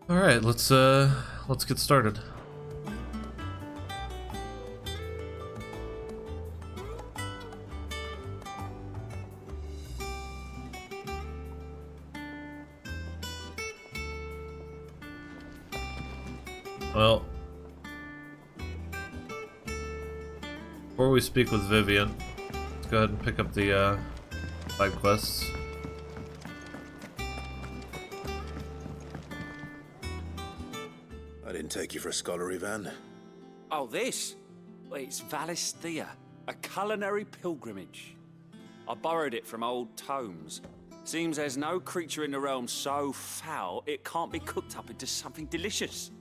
All right, let's get started. Well, before we speak with Vivian, let's go ahead and pick up the side quests. I didn't take you for a scholar, Ivan. Oh, this? Well, it's Valisthea, a culinary pilgrimage. I borrowed it from old tomes. Seems there's no creature in the realm so foul it can't be cooked up into something delicious.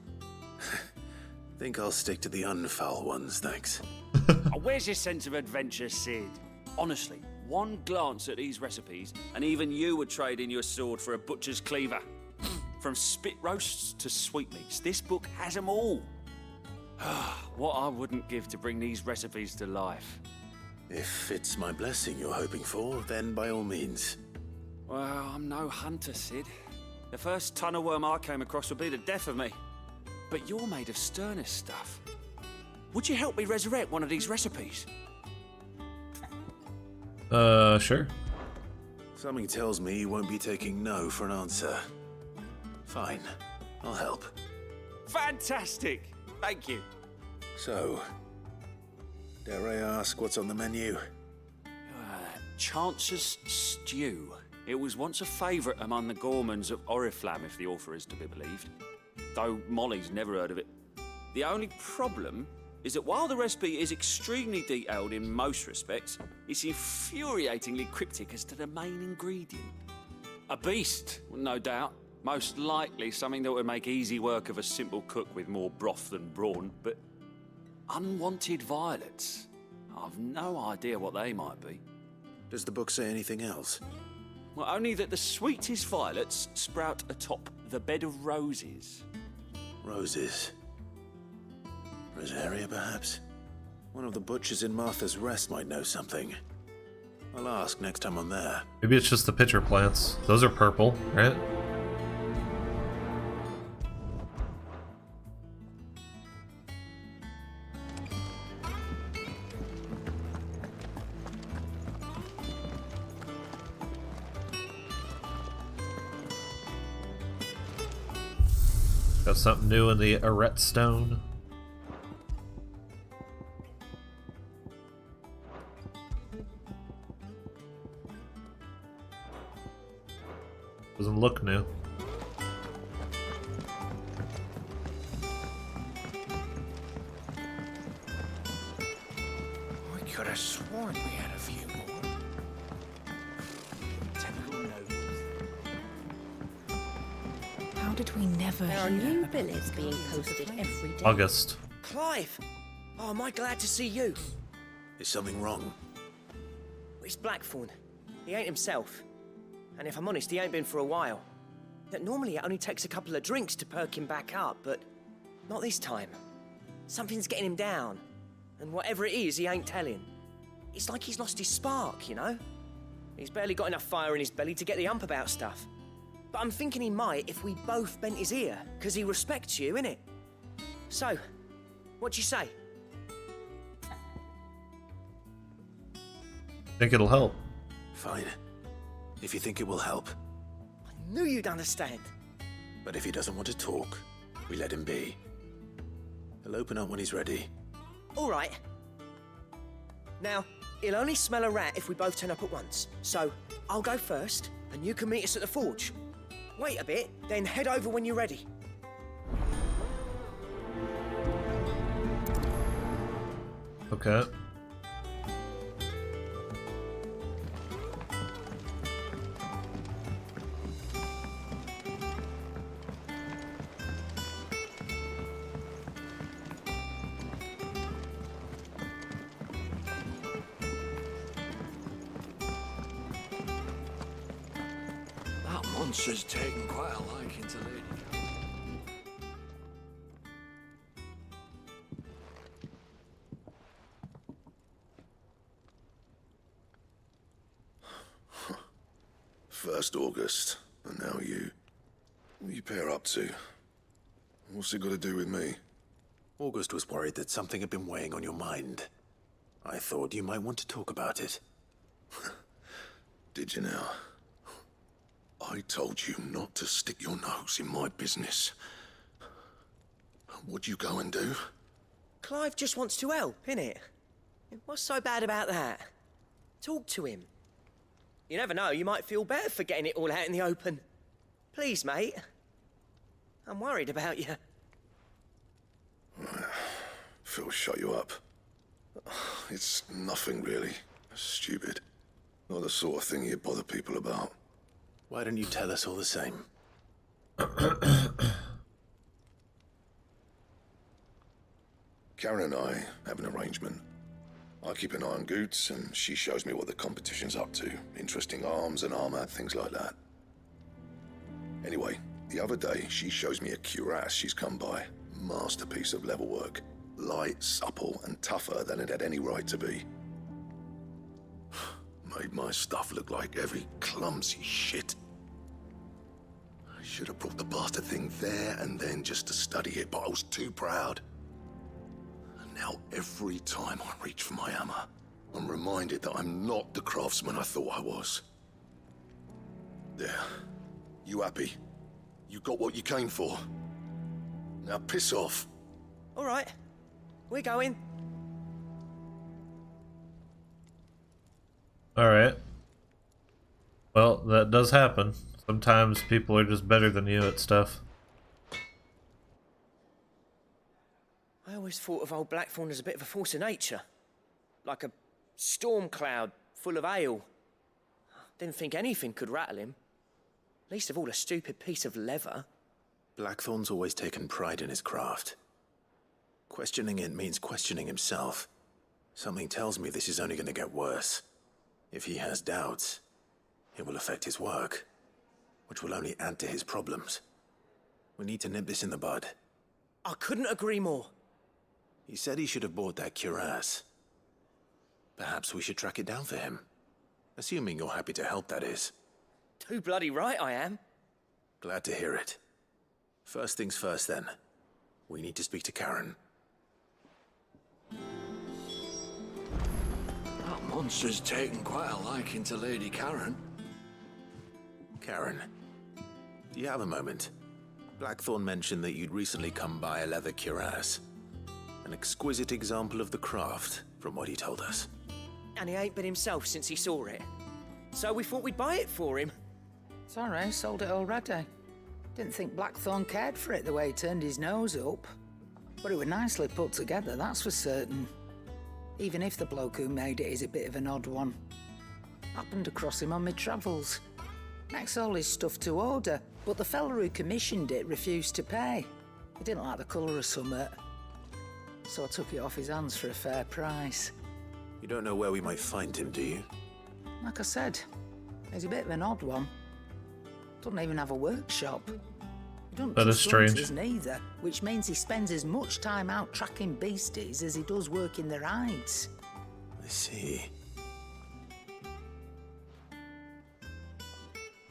Think I'll stick to the unfoul ones, thanks. Oh, where's your sense of adventure, Sid? Honestly, one glance at these recipes, and even you would trade in your sword for a butcher's cleaver. From spit roasts to sweetmeats, this book has them all. What I wouldn't give to bring these recipes to life. If it's my blessing you're hoping for, then by all means. Well, I'm no hunter, Sid. The first tunnel worm I came across would be the death of me. But you're made of sterner stuff. Would you help me resurrect one of these recipes? Sure. Something tells me you won't be taking no for an answer. Fine, I'll help. Fantastic! Thank you. So, dare I ask what's on the menu? Chance's Stew. It was once a favourite among the gourmands of Oriflamme, if the author is to be believed. Though Molly's never heard of it. The only problem is that while the recipe is extremely detailed in most respects, it's infuriatingly cryptic as to the main ingredient. A beast, no doubt. Most likely something that would make easy work of a simple cook with more broth than brawn, but unwanted violets. I've no idea what they might be. Does the book say anything else? Well, only that the sweetest violets sprout atop the bed of roses. Roses. Rosaria, perhaps? One of the butchers in Martha's Rest might know something. I'll ask next time I'm there. Maybe it's just the pitcher plants. Those are purple, right? Got something new in the Arret Stone. Doesn't look new. We could have sworn we had a few more. Typical nobles. How did we never There are hear new about billets the being goings of the posted place? every day. August. Clive! Oh, am I glad to see you? Is something wrong? It's Blackthorn. He ain't himself. And if I'm honest, he ain't been for a while. That normally it only takes a couple of drinks to perk him back up, but not this time. Something's getting him down. And whatever it is, he ain't telling. It's like he's lost his spark, you know? He's barely got enough fire in his belly to get the ump about stuff. But I'm thinking he might if we both bent his ear, because he respects you, innit? So, what you say? Think it'll help. Fine. If you think it will help. I knew you'd understand. But if he doesn't want to talk, we let him be. He'll open up when he's ready. All right. Now, he'll only smell a rat if we both turn up at once. So, I'll go first, and you can meet us at the forge. Wait a bit, then head over when you're ready. Okay. That monster's taken quite a liking to Lady Jo. First August, and now you. What do you pair up to? What's it got to do with me? August was worried that something had been weighing on your mind. I thought you might want to talk about it. Did you now? I told you not to stick your nose in my business. What'd you go and do? Clive just wants to help, innit? What's so bad about that? Talk to him. You never know, you might feel better for getting it all out in the open. Please, mate. I'm worried about you. Phil shut you up. It's nothing really. Stupid. Not the sort of thing you bother people about. Why don't you tell us all the same? Karen and I have an arrangement. I keep an eye on Goots, and she shows me what the competition's up to. Interesting arms and armor, things like that. Anyway, the other day, she shows me a cuirass she's come by. Masterpiece of level work. Light, supple, and tougher than it had any right to be. Made my stuff look like every clumsy shit. I should have brought the bastard thing there and then just to study it, but I was too proud. And now every time I reach for my hammer, I'm reminded that I'm not the craftsman I thought I was. There. You happy? You got what you came for. Now piss off. All right, we're going. Alright. Well, that does happen. Sometimes people are just better than you at stuff. I always thought of old Blackthorn as a bit of a force of nature. Like a storm cloud full of ale. Didn't think anything could rattle him. Least of all a stupid piece of leather. Blackthorn's always taken pride in his craft. Questioning it means questioning himself. Something tells me this is only going to get worse. If he has doubts, it will affect his work, which will only add to his problems. We need to nip this in the bud. I couldn't agree more. He said he should have bought that cuirass. Perhaps we should track it down for him. Assuming you're happy to help, that is. Too bloody right I am. Glad to hear it. First things first, then. We need to speak to Karen. That monster's taken quite a liking to Lady Karen. Karen, do you have a moment? Blackthorn mentioned that you'd recently come by a leather cuirass. An exquisite example of the craft, from what he told us. And he ain't been himself since he saw it. So we thought we'd buy it for him. Sorry, sold it already. Didn't think Blackthorn cared for it the way he turned his nose up. But it was nicely put together, that's for certain. Even if the bloke who made it is a bit of an odd one. Happened across him on my travels. Next all his stuff to order, but the fella who commissioned it refused to pay. He didn't like the colour of summit. So I took it off his hands for a fair price. You don't know where we might find him, do you? Like I said, he's a bit of an odd one. Doesn't even have a workshop. He doesn't That is trust strange. hunters neither, which means he spends as much time out tracking beasties as he does working their hides. I see.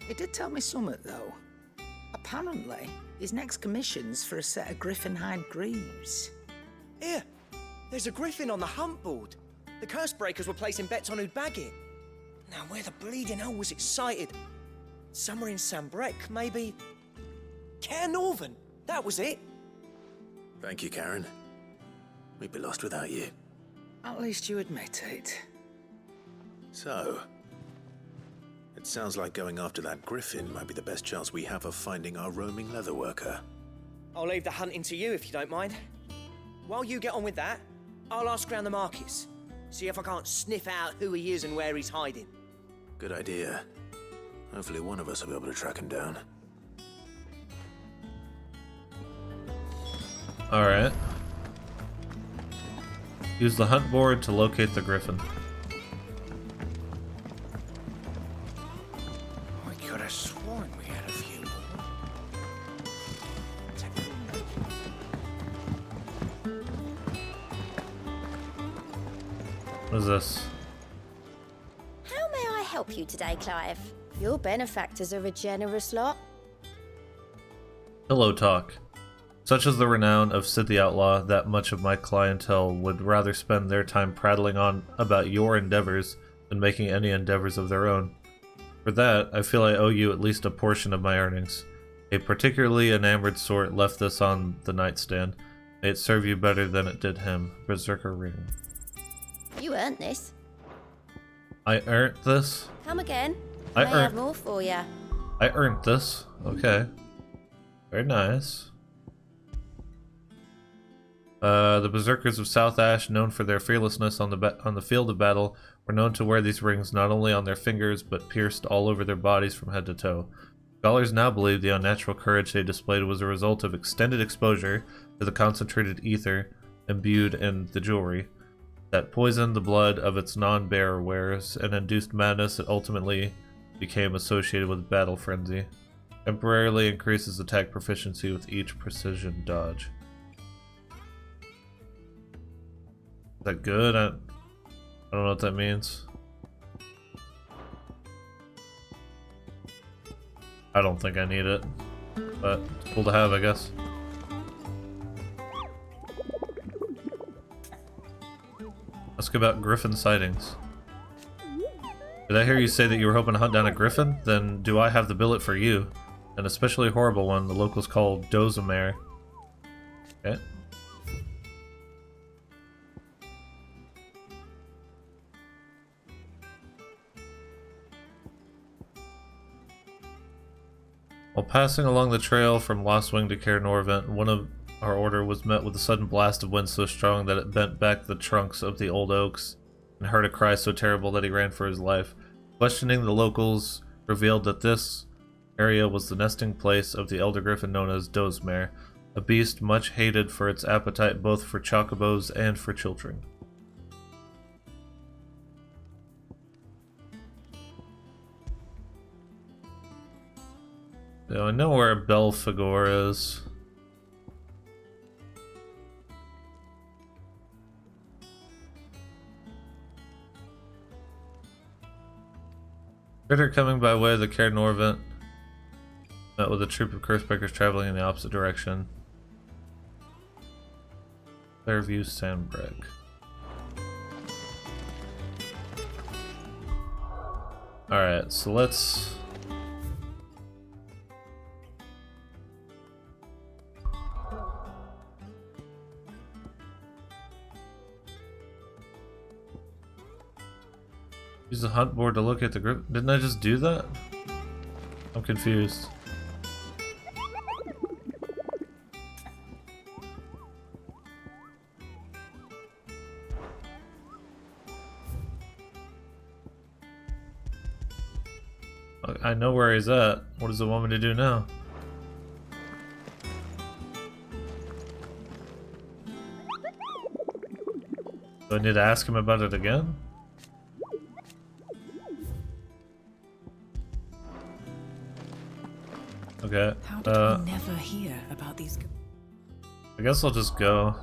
He did tell me something, though. Apparently, his next commission's for a set of griffin hide greaves. Here, there's a griffin on the hunt board. The curse breakers were placing bets on who'd bag it. Now, where the bleeding hell was it sighted? Somewhere in Sambrec, maybe? Care Northern, that was it. Thank you, Karen. We'd be lost without you. At least you admit it. So, it sounds like going after that griffin might be the best chance we have of finding our roaming leatherworker. I'll leave the hunting to you if you don't mind. While you get on with that, I'll ask around the markets. See if I can't sniff out who he is and where he's hiding. Good idea. Hopefully one of us will be able to track him down. Alright. Use the hunt board to locate the griffin. I could have sworn we had a few What is this? How may I help you today, Clive? Your benefactors are a generous lot. Pillow talk. Such is the renown of Sid the Outlaw that much of my clientele would rather spend their time prattling on about your endeavors than making any endeavors of their own. For that, I feel I owe you at least a portion of my earnings. A particularly enamored sort left this on the nightstand. May it serve you better than it did him. Berserker ring. You earned this. I earned this? Come again. I May have earned. more for you. I earned this. Okay. Very nice. The Berserkers of South Ash, known for their fearlessness on the field of battle, were known to wear these rings not only on their fingers, but pierced all over their bodies from head to toe. Scholars now believe the unnatural courage they displayed was a result of extended exposure to the concentrated ether imbued in the jewelry that poisoned the blood of its non-bearer wearers and induced madness that ultimately became associated with battle frenzy. Temporarily increases attack proficiency with each precision dodge. Is that good? I don't know what that means. I don't think I need it, but it's cool to have, I guess. Ask about griffin sightings. Did I hear you say that you were hoping to hunt down a griffin? Then do I have the billet for you? An especially horrible one the locals call Dozamare. Okay. While passing along the trail from Lost Wing to Caer Norvent, one of our order was met with a sudden blast of wind so strong that it bent back the trunks of the old oaks, and heard a cry so terrible that he ran for his life. Questioning the locals revealed that this area was the nesting place of the elder griffin known as Dozmare, a beast much hated for its appetite both for chocobos and for children. So I know where Belphegor is. Critter coming by way of the Caer Norvent met with a troop of Cursebreakers traveling in the opposite direction. Fairview Sandbreak. Alright, so let's... use the hunt board to look at the grip. Didn't I just do that? I'm confused. I know where he's at. What does it want me to do now? Do I need to ask him about it again? Okay. How did we never hear about these? I guess I'll just go.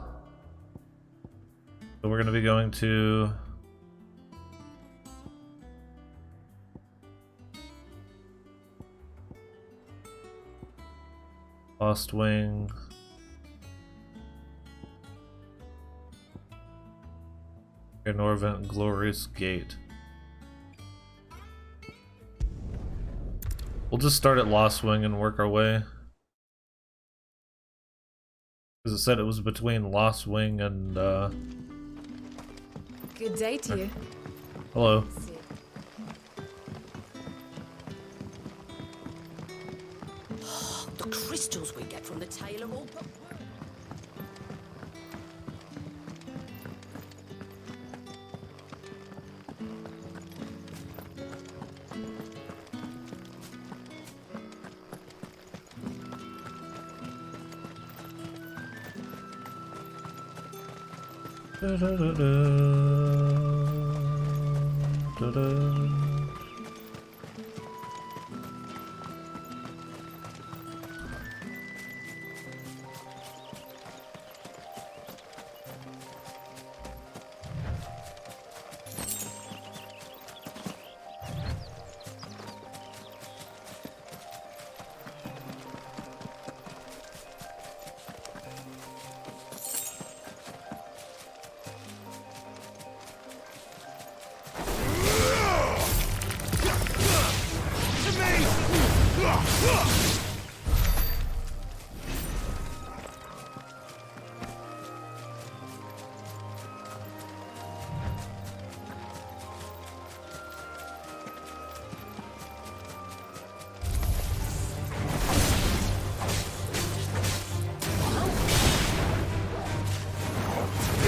So we're gonna be going to Lost Wing. Caer Norvent Glorious Gate. We'll just start at Lost Wing and work our way. Because it said it was between Lost Wing and, Good day to you. Hello. The crystals we get from the tail of all... Da, da, da, da. Da, da.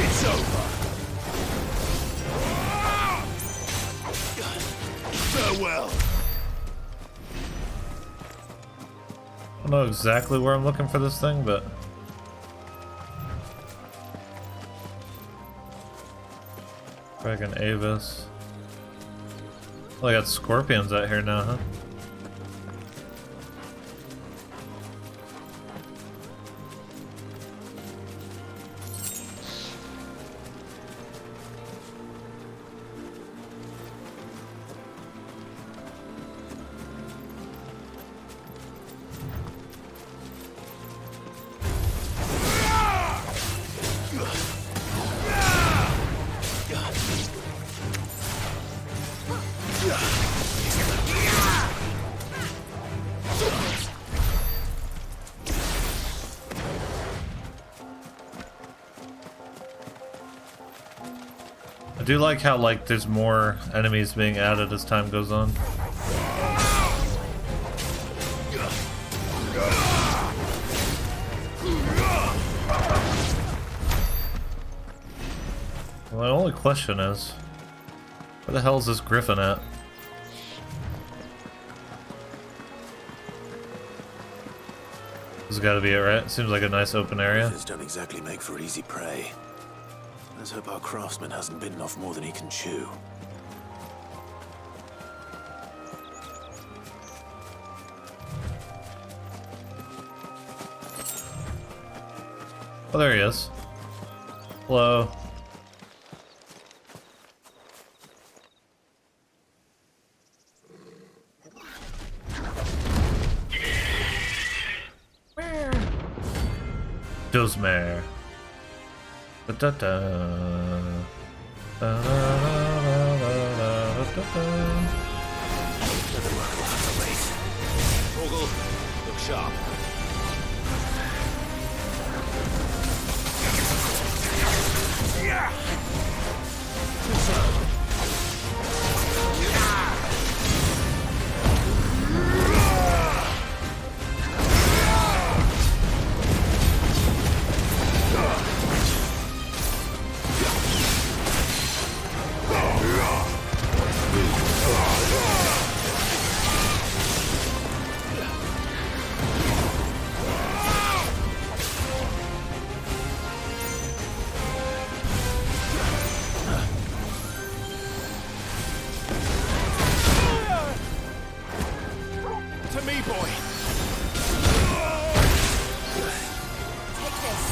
It's over. Farewell. I don't know exactly where I'm looking for this thing, but Dragon Avis. Oh, I got scorpions out here now, huh? I do like how, like, there's more enemies being added as time goes on. Well, my only question is, where the hell is this griffin at? This has got to be it, right? Seems like a nice open area. Griffins don't exactly make for easy prey. Let's hope our craftsman hasn't bitten off more than he can chew. Oh, there he is. Hello. Dozmare. Da da da. Da da da da da da. Torgal, look sharp. To me, boy. Take this.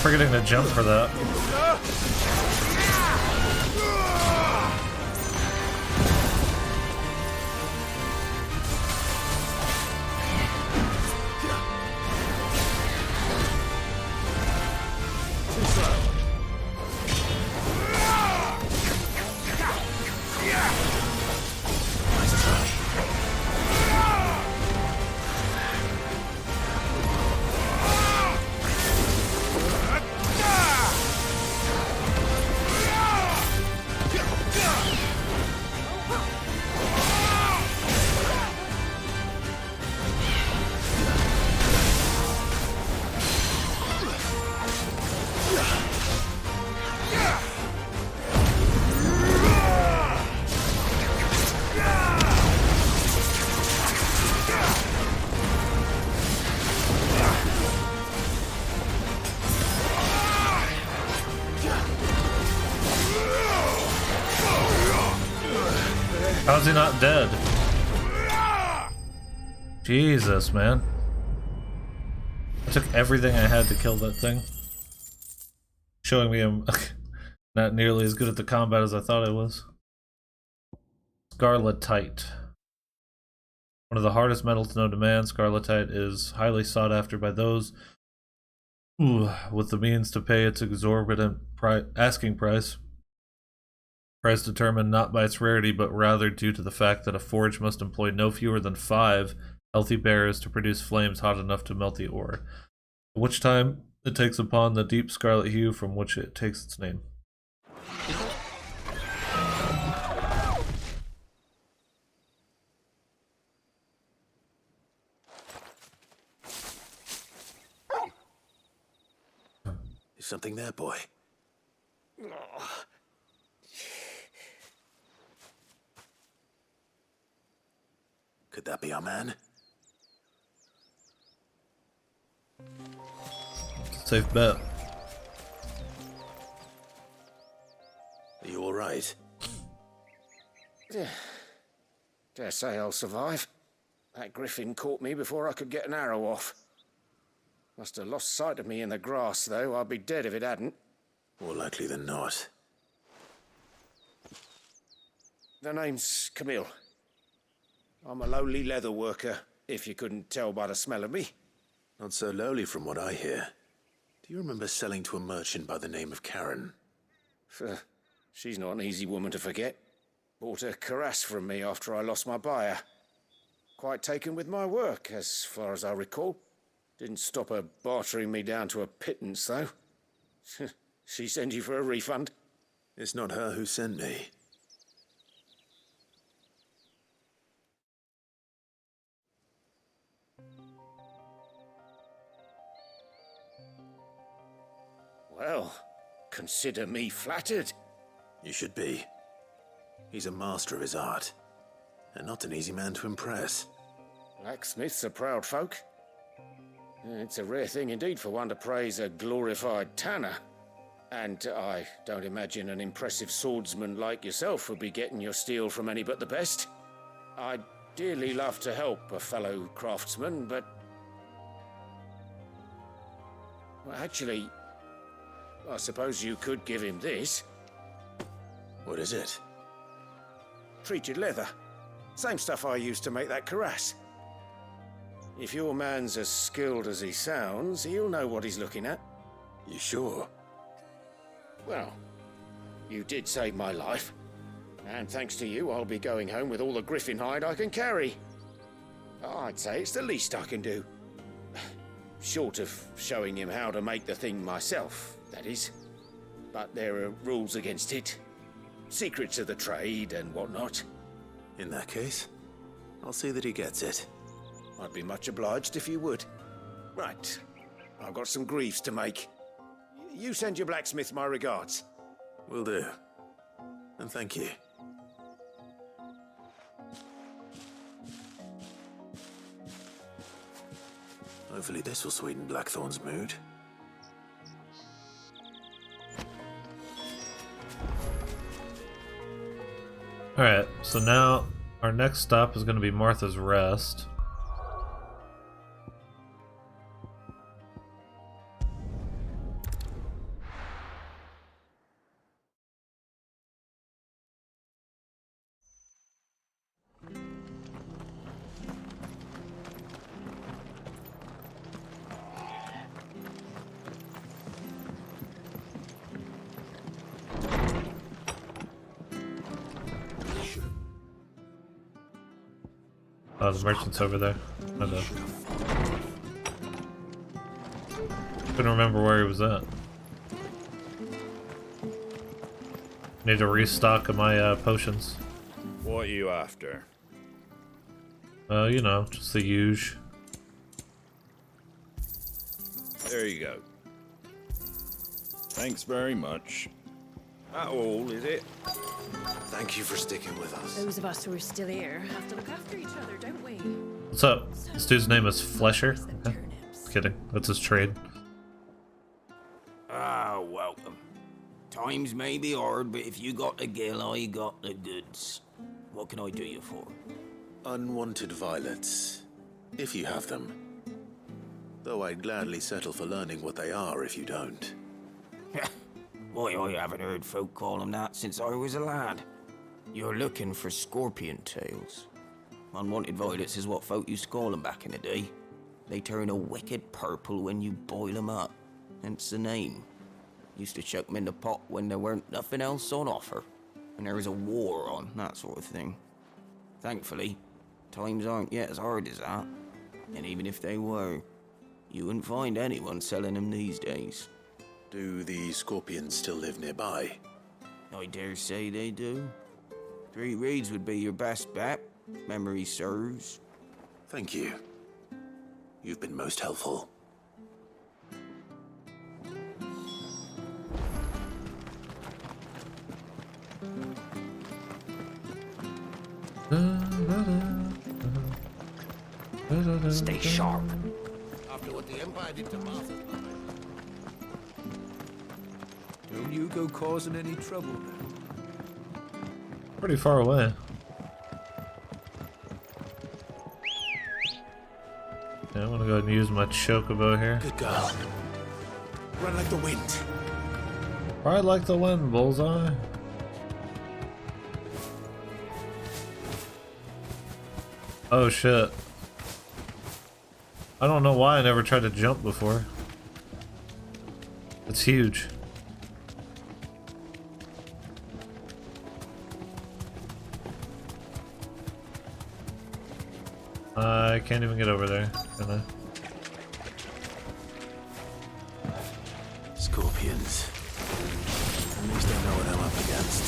forgetting to jump for that. How's he not dead? Jesus, man. I took everything I had to kill that thing. Showing me I'm not nearly as good at the combat as I thought I was. Scarletite. One of the hardest metals known to man, scarletite is highly sought after by those with the means to pay its exorbitant asking price. Price determined not by its rarity, but rather due to the fact that a forge must employ no fewer than 5 healthy bearers to produce flames hot enough to melt the ore, at which time it takes upon the deep scarlet hue from which it takes its name. Is something there, boy? Could that be our man? Safe bet. Are you alright? Dare say I'll survive. That griffin caught me before I could get an arrow off. Must have lost sight of me in the grass, though. I'd be dead if it hadn't. More likely than not. The name's Camille. I'm a lowly leather worker, if you couldn't tell by the smell of me. Not so lowly from what I hear. Do you remember selling to a merchant by the name of Karen? She's not an easy woman to forget. Bought a cuirass from me after I lost my buyer. Quite taken with my work, as far as I recall. Didn't stop her bartering me down to a pittance, though. She sent you for a refund? It's not her who sent me. Well, consider me flattered. You should be. He's a master of his art, and not an easy man to impress. Blacksmiths are proud folk. It's a rare thing indeed for one to praise a glorified tanner. And I don't imagine an impressive swordsman like yourself would be getting your steel from any but the best. I'd dearly love to help a fellow craftsman, but... well, actually, I suppose you could give him this. What is it? Treated leather. Same stuff I used to make that cuirass. If your man's as skilled as he sounds, he'll know what he's looking at. You sure? Well, you did save my life. And thanks to you, I'll be going home with all the griffin hide I can carry. I'd say it's the least I can do. Short of showing him how to make the thing myself, that is. But there are rules against it. Secrets of the trade and whatnot. In that case, I'll see that he gets it. I'd be much obliged if you would. Right. I've got some greaves to make. You send your blacksmith my regards. Will do. And thank you. Hopefully this will sweeten Blackthorn's mood. Alright, so now our next stop is going to be Martha's Rest. Oh, the merchant's over there. I know. Couldn't remember where he was at. Need to restock of my potions. What are you after? You know, just the huge. There you go. Thanks very much. That all, is it? Thank you for sticking with us. Those of us who are still here have to look after each other, don't we? What's up? This dude's name is Flesher. Okay. Kidding. That's his trade. Ah, welcome. Times may be hard, but if you got the gill, I got the goods. What can I do you for? Unwanted violets, if you have them. Though I'd gladly settle for learning what they are if you don't. Why, I haven't heard folk call them that since I was a lad. You're looking for scorpion tails. Unwanted violets is what folk used to call them back in the day. They turn a wicked purple when you boil them up, hence the name. Used to chuck them in the pot when there weren't nothing else on offer, and there was a war on, that sort of thing. Thankfully, times aren't yet as hard as that, and even if they were, you wouldn't find anyone selling them these days. Do the scorpions still live nearby? I dare say they do. 3 reeds would be your best bet, memory serves. Thank you. You've been most helpful. Stay sharp. After what the Empire did to Martha. Don't you go causing any trouble now. Pretty far away. Yeah, I'm gonna go ahead and use my chocobo here. Good girl. Run like the wind. Ride like the wind, bullseye. Oh shit. I don't know why I never tried to jump before. It's huge. I can't even get over there, can I? Scorpions. At least I know what I'm up against.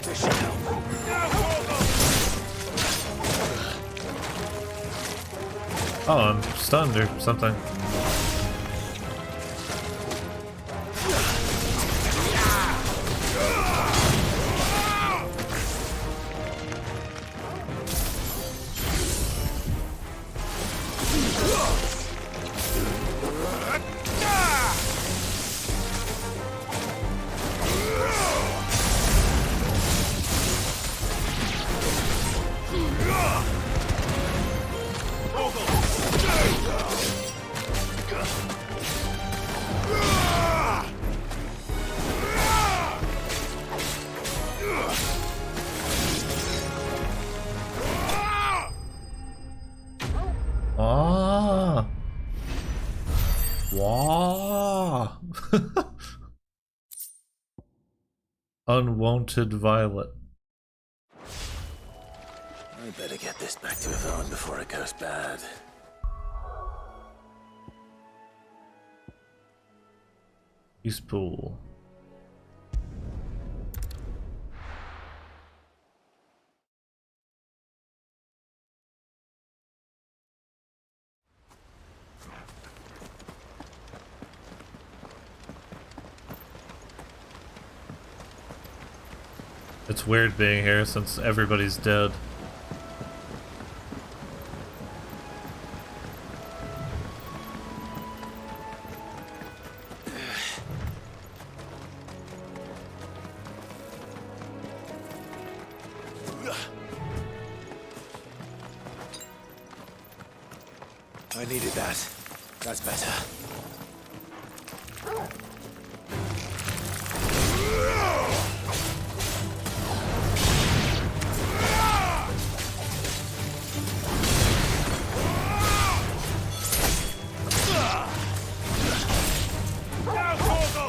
This should help. Oh, I'm stunned or something. Ah. Wow. Unwanted violet. I better get this back to Yvonne before it goes bad. East Pool. It's weird being here since everybody's dead. I needed that. That's better. Now, Gorgo!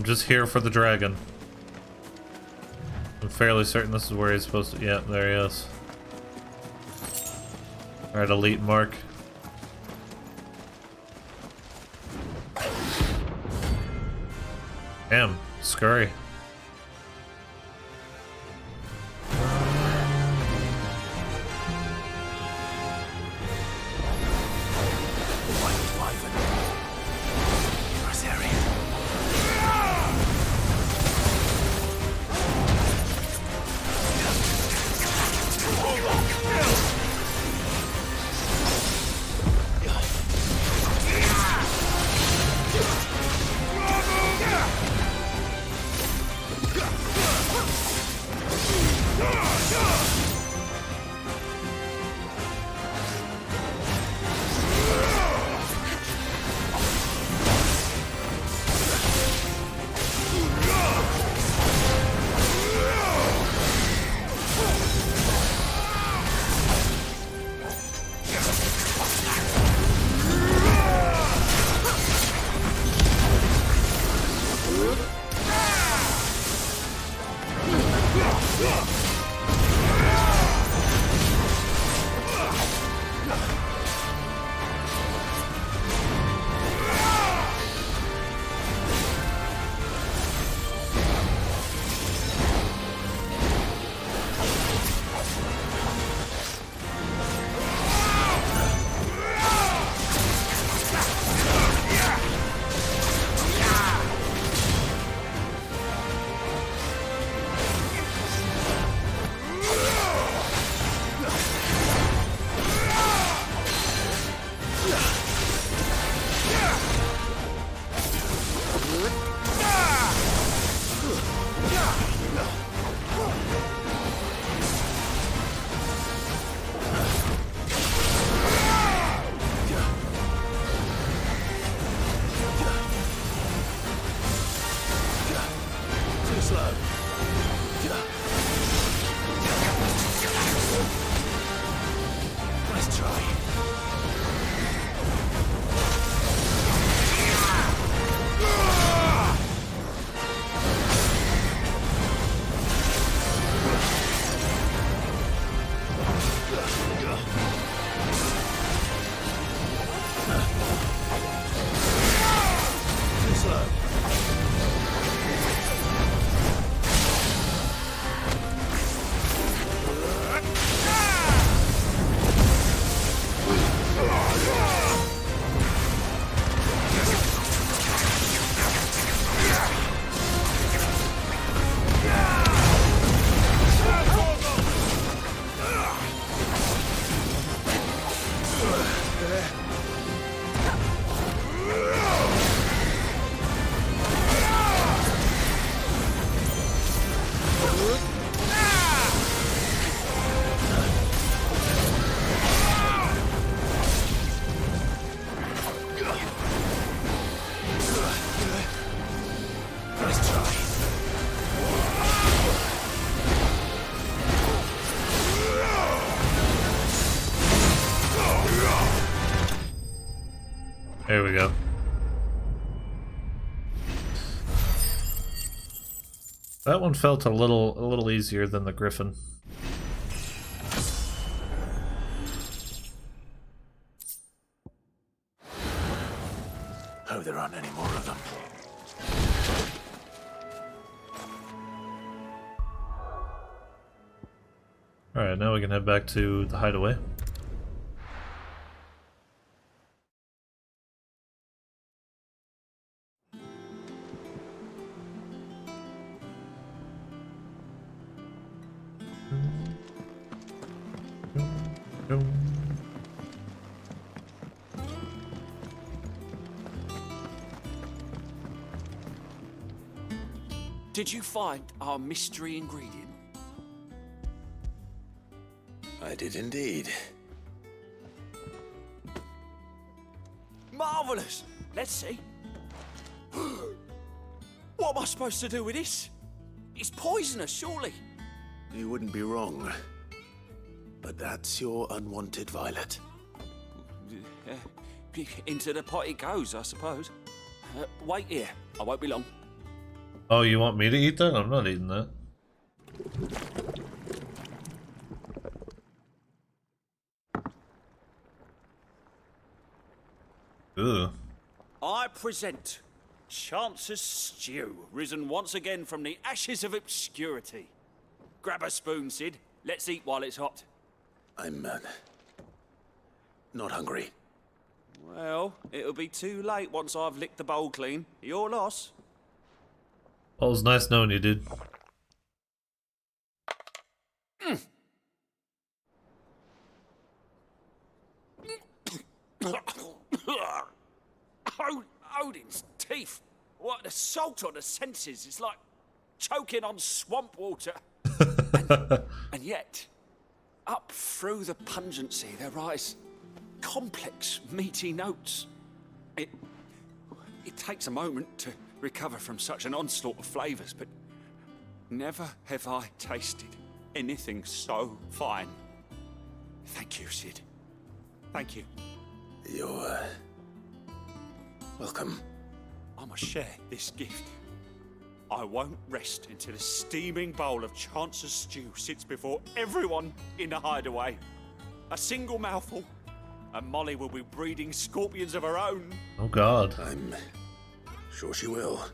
just here for the dragon. I'm fairly certain this is where he's supposed to... Yeah, there he is. Alright, elite mark. Damn, scurry. There we go. That one felt a little easier than the Griffin. Hope there aren't any more of them. Alright, now we can head back to the hideaway. Did you find our mystery ingredient? I did indeed. Marvellous! Let's see. What am I supposed to do with this? It's poisonous, surely. You wouldn't be wrong. But that's your unwanted violet. Into the pot it goes, I suppose. Wait here. I won't be long. Oh, you want me to eat that? I'm not eating that. Ugh. I present Chance's Stew, risen once again from the ashes of obscurity. Grab a spoon, Sid. Let's eat while it's hot. I'm not hungry. Well, it'll be too late once I've licked the bowl clean. Your loss. Well, it was nice knowing you, dude. Odin's teeth. What the salt on the senses is like choking on swamp water. and yet, up through the pungency there rise complex, meaty notes. It takes a moment to recover from such an onslaught of flavours, but never have I tasted anything so fine. Thank you, Sid. Thank you. You're welcome. I must share this gift. I won't rest until a steaming bowl of Chance's Stew sits before everyone in the hideaway. A single mouthful, and Molly will be breeding scorpions of her own. Oh God. I'm sure she will.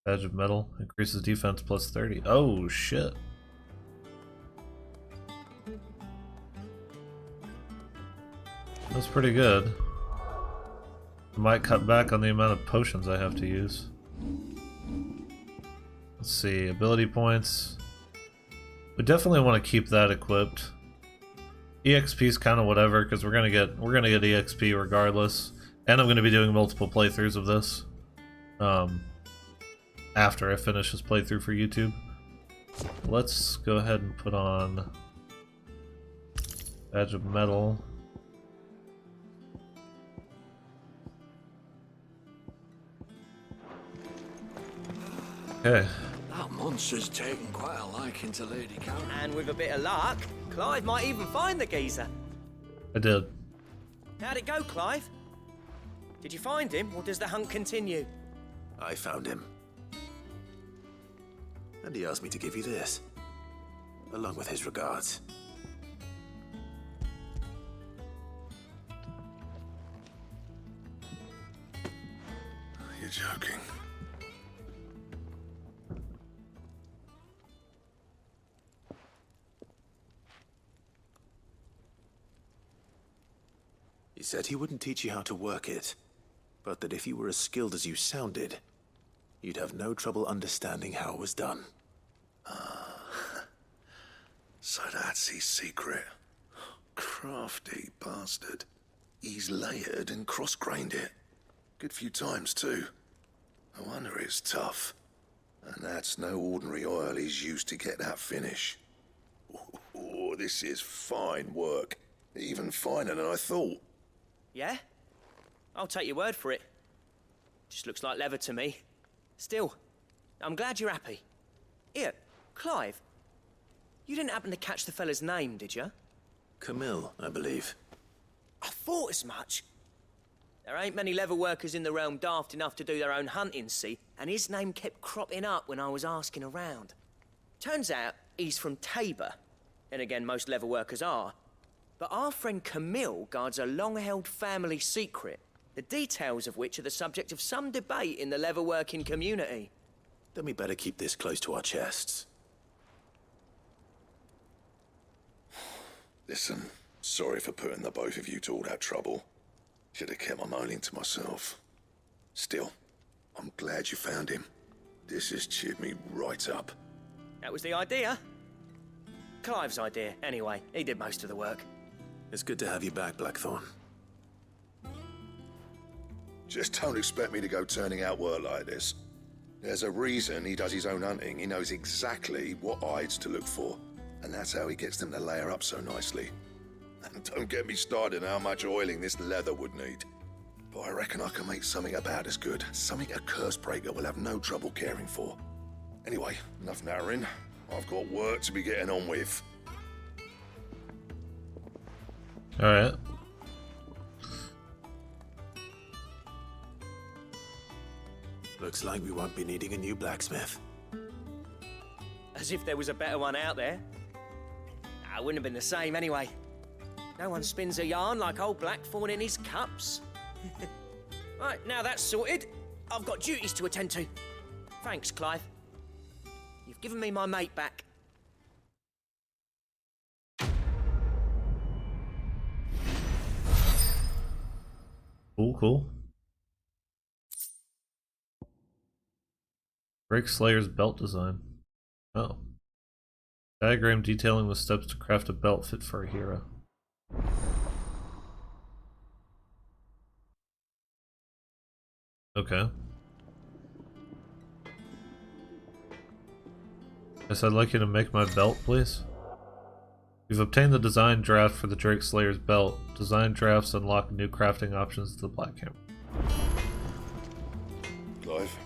Badge of metal increases defense plus 30. Oh shit. That's pretty good. I might cut back on the amount of potions I have to use. Let's see, ability points. We definitely want to keep that equipped. EXP is kind of whatever because we're gonna get EXP regardless, and I'm gonna be doing multiple playthroughs of this. After I finish this playthrough for YouTube. Let's go ahead and put on Badge of Metal. Okay. That monster's taken quite a liking to Lady Count. And with a bit of luck, Clive might even find the geezer. I did. How'd it go, Clive? Did you find him, or does the hunt continue? I found him. And he asked me to give you this, along with his regards. You're joking. He said he wouldn't teach you how to work it, but that if you were as skilled as you sounded, you'd have no trouble understanding how it was done. So that's his secret. Crafty bastard. He's layered and cross-grained it. Good few times, too. No wonder it's tough. And that's no ordinary oil he's used to get that finish. Oh, this is fine work. Even finer than I thought. Yeah? I'll take your word for it. Just looks like leather to me. Still, I'm glad you're happy. Here, Clive, you didn't happen to catch the fella's name, did you? Camille, I believe. I thought as much. There ain't many leather workers in the realm daft enough to do their own hunting, see, and his name kept cropping up when I was asking around. Turns out he's from Tabor. Then again, most leather workers are. But our friend Camille guards a long-held family secret, the details of which are the subject of some debate in the leather-working community. Then we better keep this close to our chests. Listen, sorry for putting the both of you to all that trouble. Should have kept my moaning to myself. Still, I'm glad you found him. This has cheered me right up. That was the idea. Clive's idea, anyway. He did most of the work. It's good to have you back, Blackthorn. Just don't expect me to go turning out work like this. There's a reason he does his own hunting. He knows exactly what hides to look for. And that's how he gets them to layer up so nicely. And don't get me started on how much oiling this leather would need. But I reckon I can make something about as good. Something a curse breaker will have no trouble caring for. Anyway, enough narrowing. I've got work to be getting on with. Alright. Looks like we won't be needing a new blacksmith. As if there was a better one out there. Nah, it wouldn't have been the same anyway. No one spins a yarn like old Blackthorn in his cups. Right, now that's sorted, I've got duties to attend to. Thanks, Clive. You've given me my mate back. Cool. Break Slayer's belt design. Oh. Diagram detailing the steps to craft a belt fit for a hero. Okay. Yes, I'd like you to make my belt, please. You've obtained the design draft for the Drake Slayer's belt. Design drafts unlock new crafting options to the Black Hammer. Clive.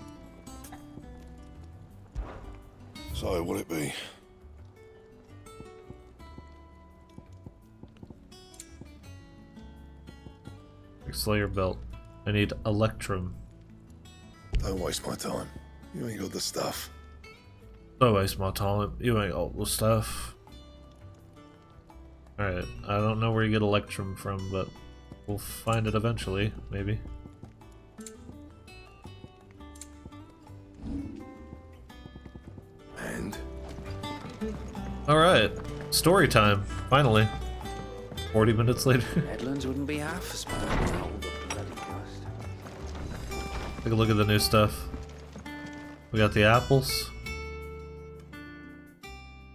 So, what'll it be? Drake Slayer belt. I need Electrum. Don't waste my time. You ain't got the stuff. Don't waste my time. You ain't got the stuff. Alright, I don't know where you get Electrum from, but we'll find it eventually, maybe. And? Alright, story time, finally. 40 minutes later. Headlands wouldn't be half as bad as all the bloody dust. Take a look at the new stuff. We got the apples.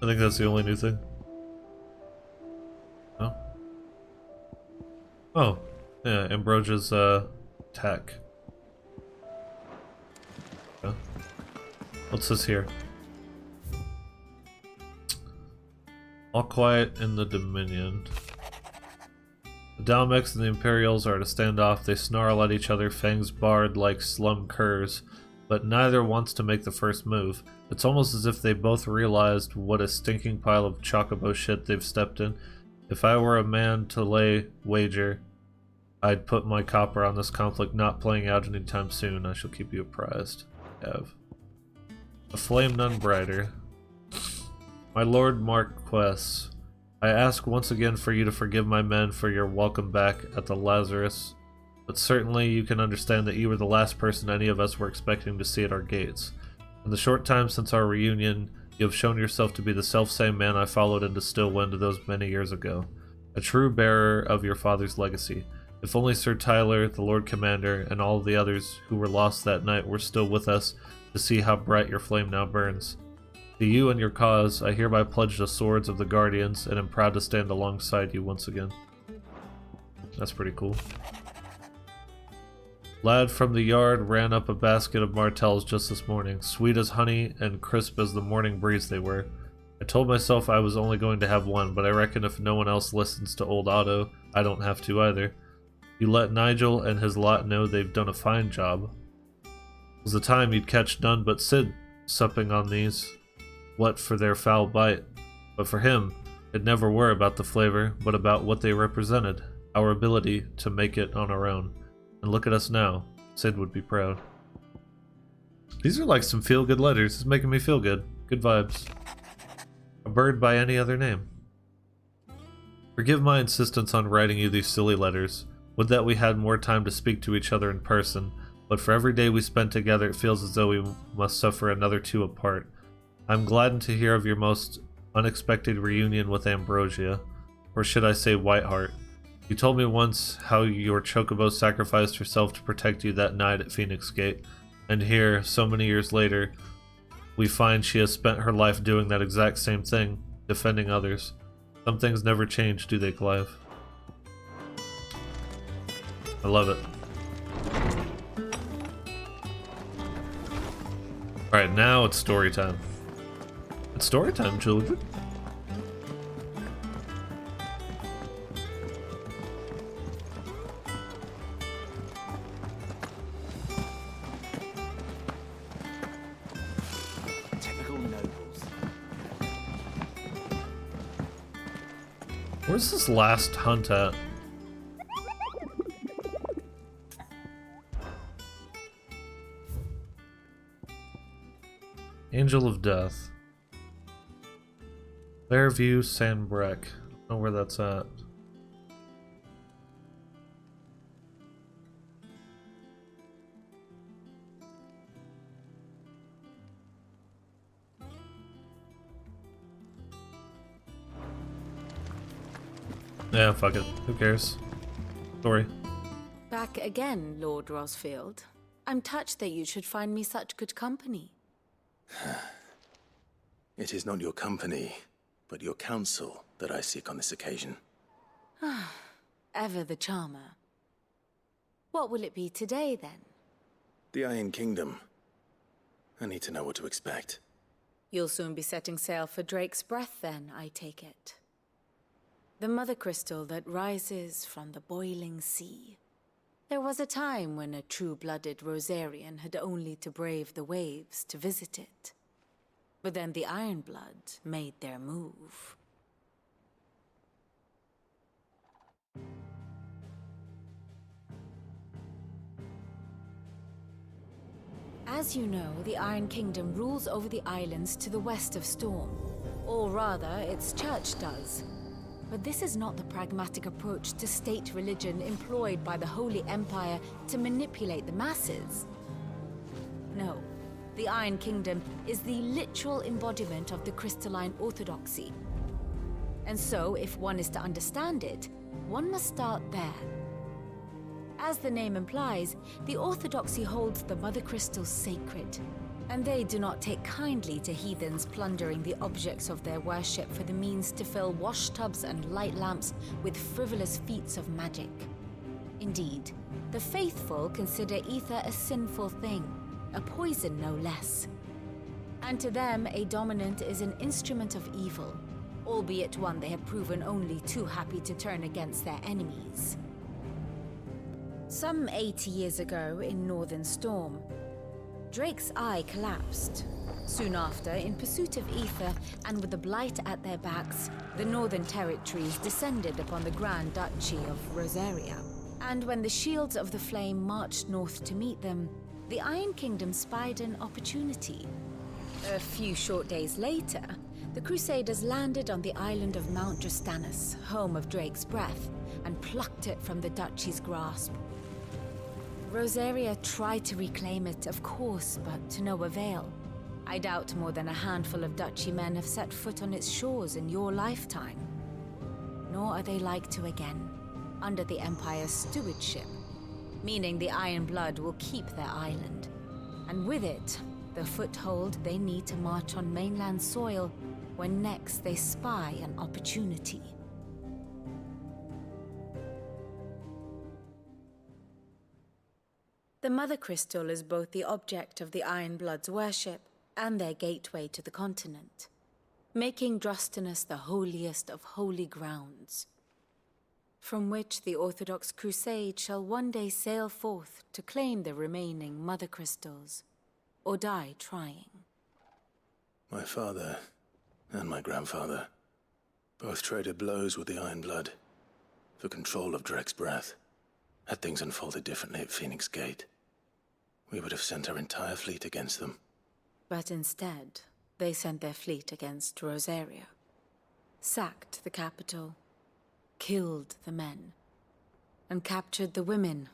I think that's the only new thing. Oh. Oh, yeah, Ambrosia's tech. Yeah. What's this here? All quiet in the Dominion. The Dalmex and the Imperials are to stand off. They snarl at each other, fangs barred like slum curs, but neither wants to make the first move. It's almost as if they both realized what a stinking pile of chocobo shit they've stepped in. If I were a man to lay wager, I'd put my copper on this conflict not playing out anytime soon. I shall keep you apprised. Have. A flame none brighter. My Lord Marquess, I ask once again for you to forgive my men for your welcome back at the Lazarus, but certainly you can understand that you were the last person any of us were expecting to see at our gates. In the short time since our reunion, you have shown yourself to be the selfsame man I followed into Stillwind those many years ago, a true bearer of your father's legacy. If only Sir Tyler, the Lord Commander, and all of the others who were lost that night were still with us to see how bright your flame now burns. To you and your cause, I hereby pledge the swords of the Guardians and am proud to stand alongside you once again. That's pretty cool. Lad from the yard ran up a basket of martels just this morning, sweet as honey and crisp as the morning breeze they were. I told myself I was only going to have one, but I reckon if no one else listens to old Otto, I don't have to either. You let Nigel and his lot know they've done a fine job. It was the time you'd catch none but Sid supping on these. What for their foul bite? But for him, it never were about the flavor, but about what they represented, our ability to make it on our own. And look at us now. Sid would be proud. These are like some feel-good letters. It's making me feel good. Good vibes. A bird by any other name. Forgive my insistence on writing you these silly letters. Would that we had more time to speak to each other in person, but for every day we spend together it feels as though we must suffer another two apart. I'm gladdened to hear of your most unexpected reunion with Ambrosia, or should I say Whiteheart. You told me once how your chocobo sacrificed herself to protect you that night at Phoenix Gate, and here, so many years later, we find she has spent her life doing that exact same thing, defending others. Some things never change, do they, Clive? I love it. Alright, now it's story time. It's story time, children. Typical nobles. Where's this last hunt at? Angel of Death. Lair View, Sandbreck. I don't know where that's at. Yeah, fuck it. Who cares? Sorry. Back again, Lord Rosfield. I'm touched that you should find me such good company. It is not your company, but your counsel that I seek on this occasion. Ever the charmer. What will it be today, then? The Iron Kingdom. I need to know what to expect. You'll soon be setting sail for Drake's Breath, then, I take it. The Mothercrystal that rises from the boiling sea. There was a time when a true-blooded Rosarian had only to brave the waves to visit it. But then the Ironblood made their move. As you know, the Iron Kingdom rules over the islands to the west of Storm. Or rather, its church does. But this is not the pragmatic approach to state religion employed by the Holy Empire to manipulate the masses. No, the Iron Kingdom is the literal embodiment of the crystalline Orthodoxy. And so, if one is to understand it, one must start there. As the name implies, the Orthodoxy holds the Mothercrystal sacred, and they do not take kindly to heathens plundering the objects of their worship for the means to fill washtubs and light lamps with frivolous feats of magic. Indeed, the faithful consider ether a sinful thing, a poison no less. And to them, a dominant is an instrument of evil, albeit one they have proven only too happy to turn against their enemies. Some 80 years ago in Northern Storm, Drake's eye collapsed. Soon after, in pursuit of ether and with the blight at their backs, the Northern Territories descended upon the Grand Duchy of Rosaria. And when the Shields of the Flame marched north to meet them, the Iron Kingdom spied an opportunity. A few short days later, the Crusaders landed on the island of Mount Justanus, home of Drake's Breath, and plucked it from the Duchy's grasp. Rosaria tried to reclaim it, of course, but to no avail. I doubt more than a handful of Duchy men have set foot on its shores in your lifetime. Nor are they like to again, under the Empire's stewardship, meaning the Iron Blood will keep their island, and with it, the foothold they need to march on mainland soil when next they spy an opportunity. The Mothercrystal is both the object of the Iron Blood's worship and their gateway to the continent, making Drustinus the holiest of holy grounds, from which the Orthodox Crusade shall one day sail forth to claim the remaining Mothercrystals, or die trying. My father and my grandfather both traded blows with the Iron Blood for control of Drake's Breath. Had things unfolded differently at Phoenix Gate, we would have sent our entire fleet against them. But instead, they sent their fleet against Rosaria, sacked the capital, killed the men, and captured the women,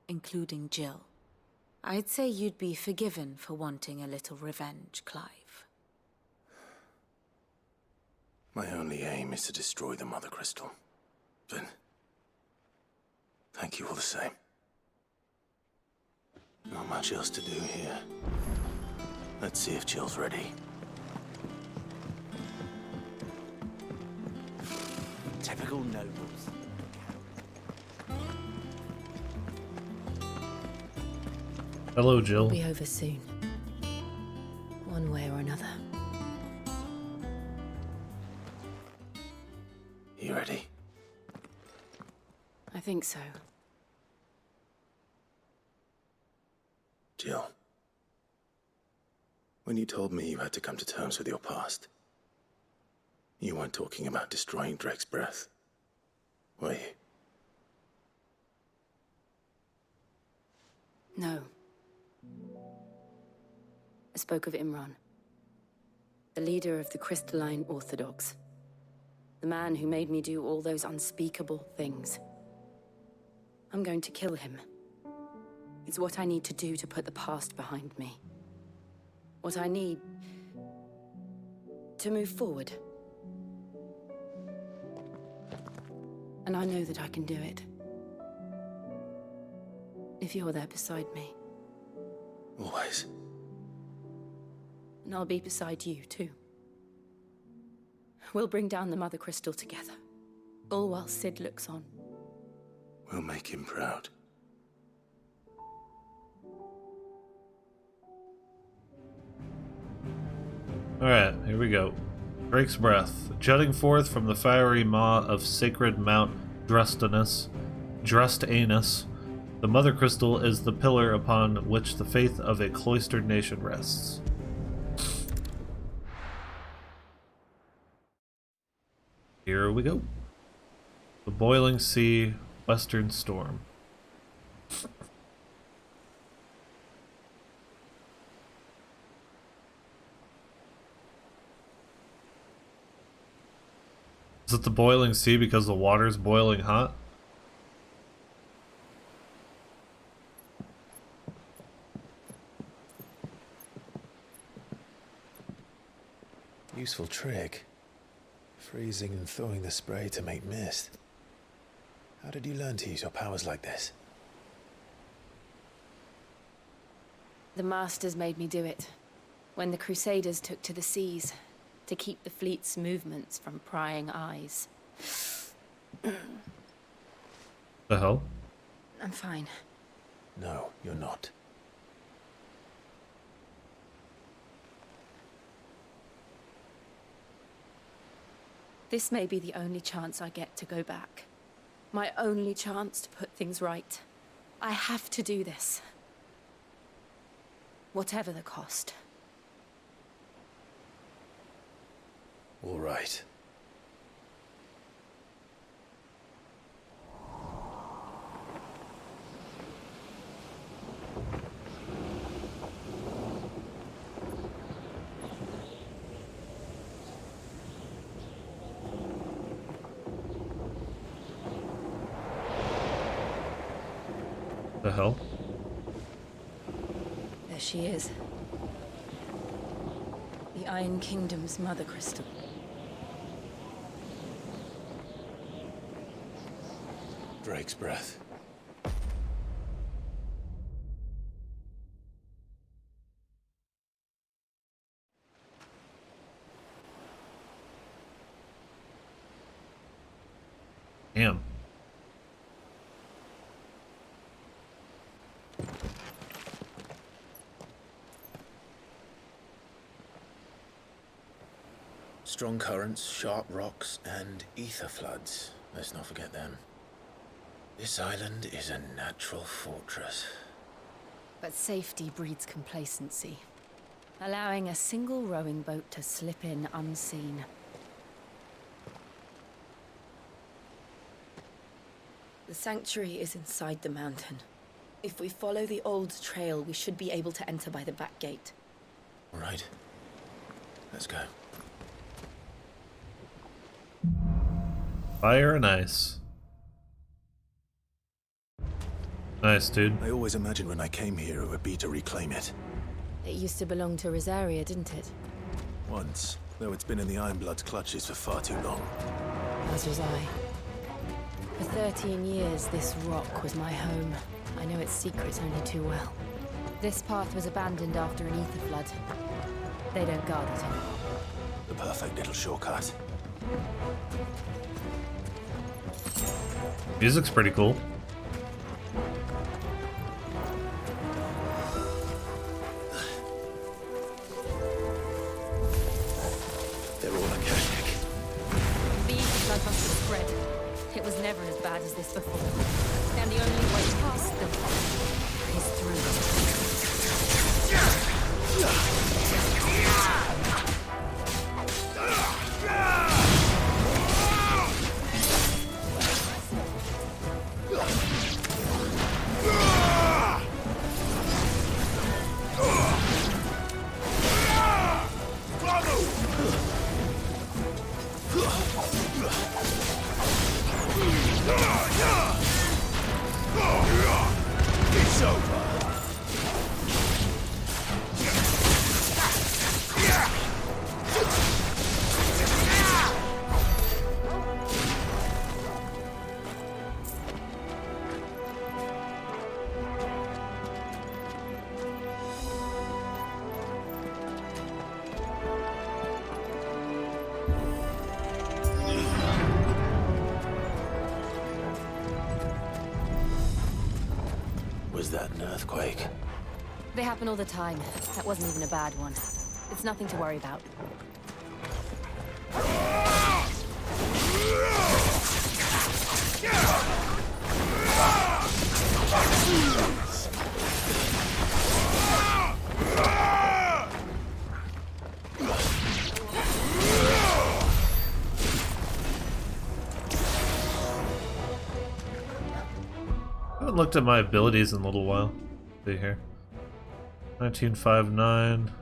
including Jill. I'd say you'd be forgiven for wanting a little revenge, Clive. My only aim is to destroy the Mothercrystal. But thank you all the same. Not much else to do here. Let's see if Jill's ready. Typical nobles. Hello, Jill. It'll be over soon. One way or another. You ready? I think so. Jill, when you told me you had to come to terms with your past, you weren't talking about destroying Drake's Breath, were you? No. I spoke of Imran. The leader of the crystalline Orthodox. The man who made me do all those unspeakable things. I'm going to kill him. It's what I need to do to put the past behind me. What I need to move forward. And I know that I can do it. If you're there beside me. Always. And I'll be beside you, too. We'll bring down the Mothercrystal together. All while Sid looks on. We'll make him proud. Alright, here we go. Drake's Breath. Jutting forth from the fiery maw of sacred Mount Drustanus, the Mothercrystal is the pillar upon which the faith of a cloistered nation rests. Here we go. The Boiling Sea, Western Storm. Is it the boiling sea because the water's boiling hot? Useful trick. Freezing and thawing the spray to make mist. How did you learn to use your powers like this? The Masters made me do it. When the Crusaders took to the seas. To keep the fleet's movements from prying eyes. The hell? I'm fine. No, you're not. This may be the only chance I get to go back. My only chance to put things right. I have to do this. Whatever the cost. All right. The hell? There she is. The Iron Kingdom's Mothercrystal. Drake's Breath. Damn. Strong currents, sharp rocks, and ether floods. Let's not forget them. This island is a natural fortress. But safety breeds complacency. Allowing a single rowing boat to slip in unseen. The sanctuary is inside the mountain. If we follow the old trail, we should be able to enter by the back gate. All right. Let's go. Fire and ice. Nice, dude. I always imagined when I came here it would be to reclaim it. It used to belong to Rosaria, didn't it? Once, though it's been in the Ironblood's clutches for far too long. As was I. For 13 years, this rock was my home. I know its secrets only too well. This path was abandoned after an ether flood. They don't guard it anymore. The perfect little shortcut. Music's pretty cool. They're all Akashic. The ether flood must have spread. It was never as bad as this before. And the only way past them is through. It's over. Was that an earthquake? They happen all the time. That wasn't even a bad one. It's nothing to worry about. I haven't looked at my abilities in a little while. See here. 1959.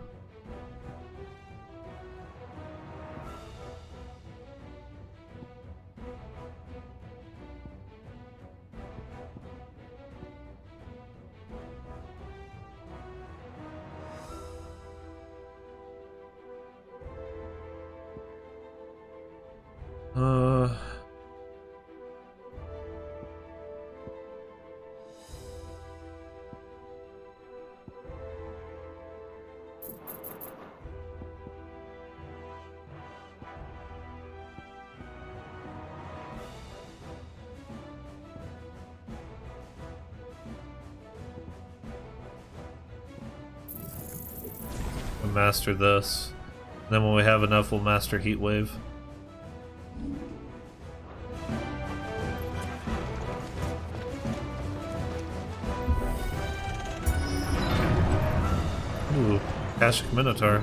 We'll master this. And then when we have enough, we'll master Heat Wave. Ooh, Kashik Minotaur.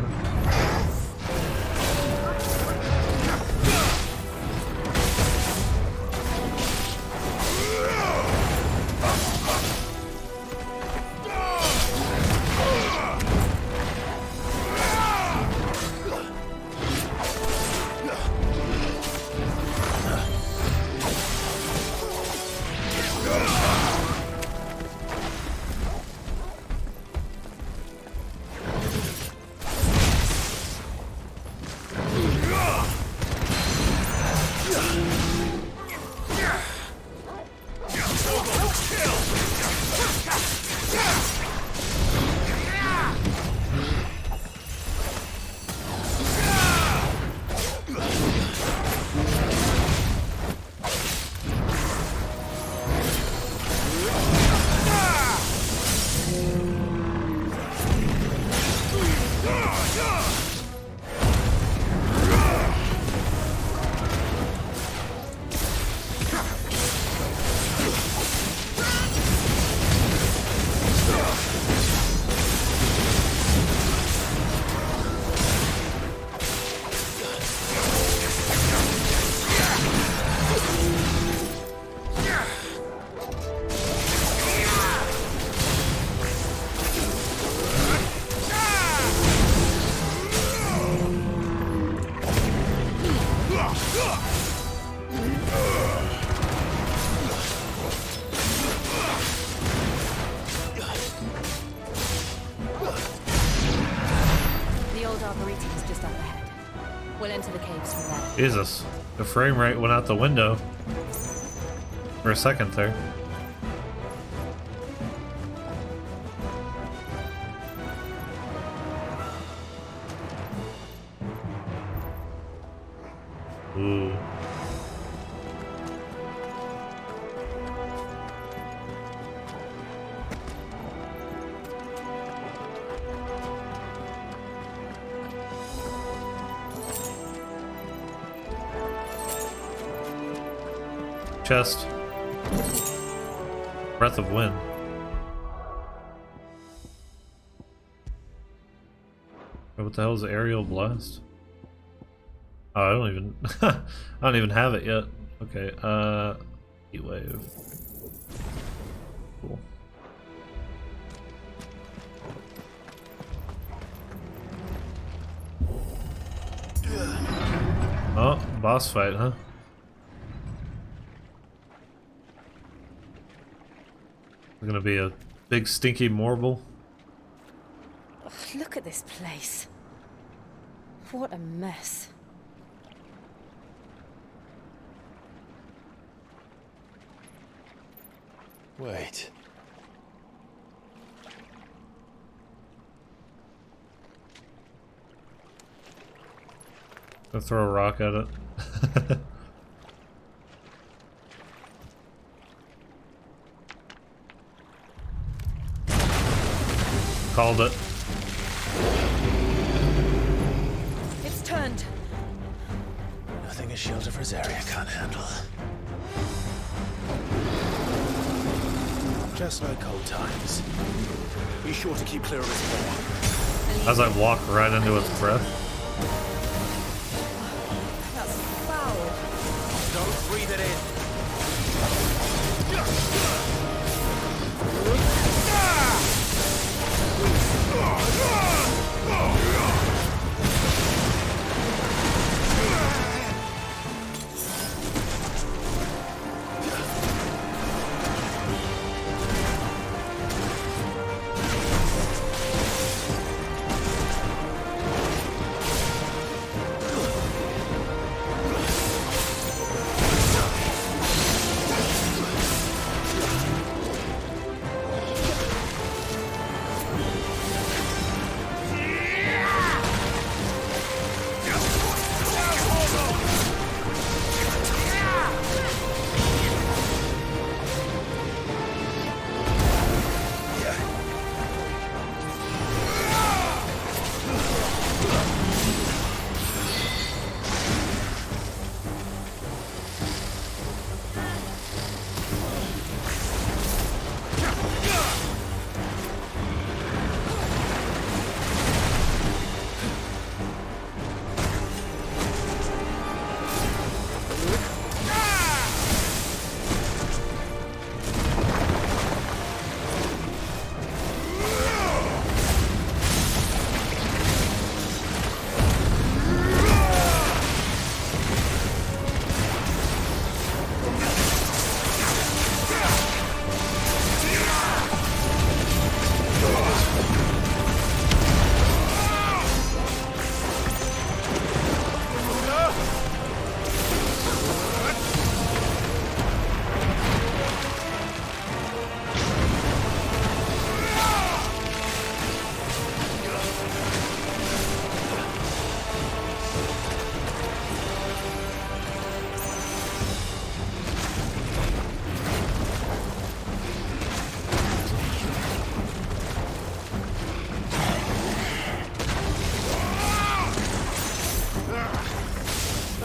Jesus, the frame rate went out the window for a second there. Ooh. Chest. Breath of Wind. What the hell is the Aerial Blast? Oh, I don't even I don't even have it yet. Okay, Heat Wave. Cool. Oh, boss fight, huh? It's gonna be a Big stinky marble. Ugh, look at this place. What a mess. Wait. I'll throw a rock at it. Called it. It's turned. Nothing a shield of Rosaria can't handle. Just like old times. Be sure to keep clear of its paw. As I walk right into its breath. That's foul. Don't breathe it in.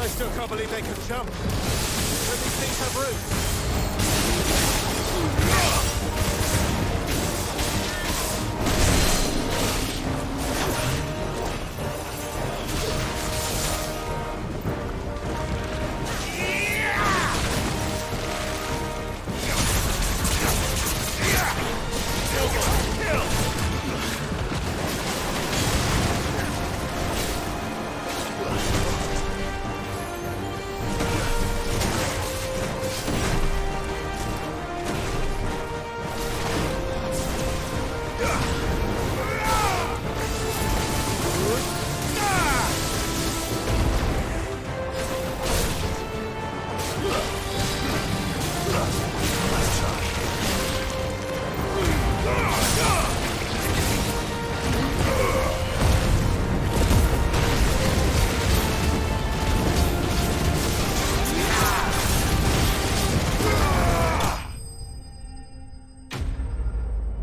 I still can't believe they can jump. Don't these things have roots?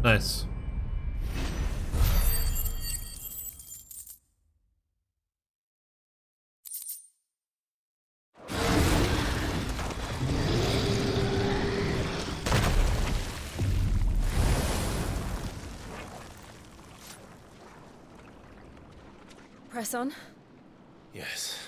Nice. Press on. Yes.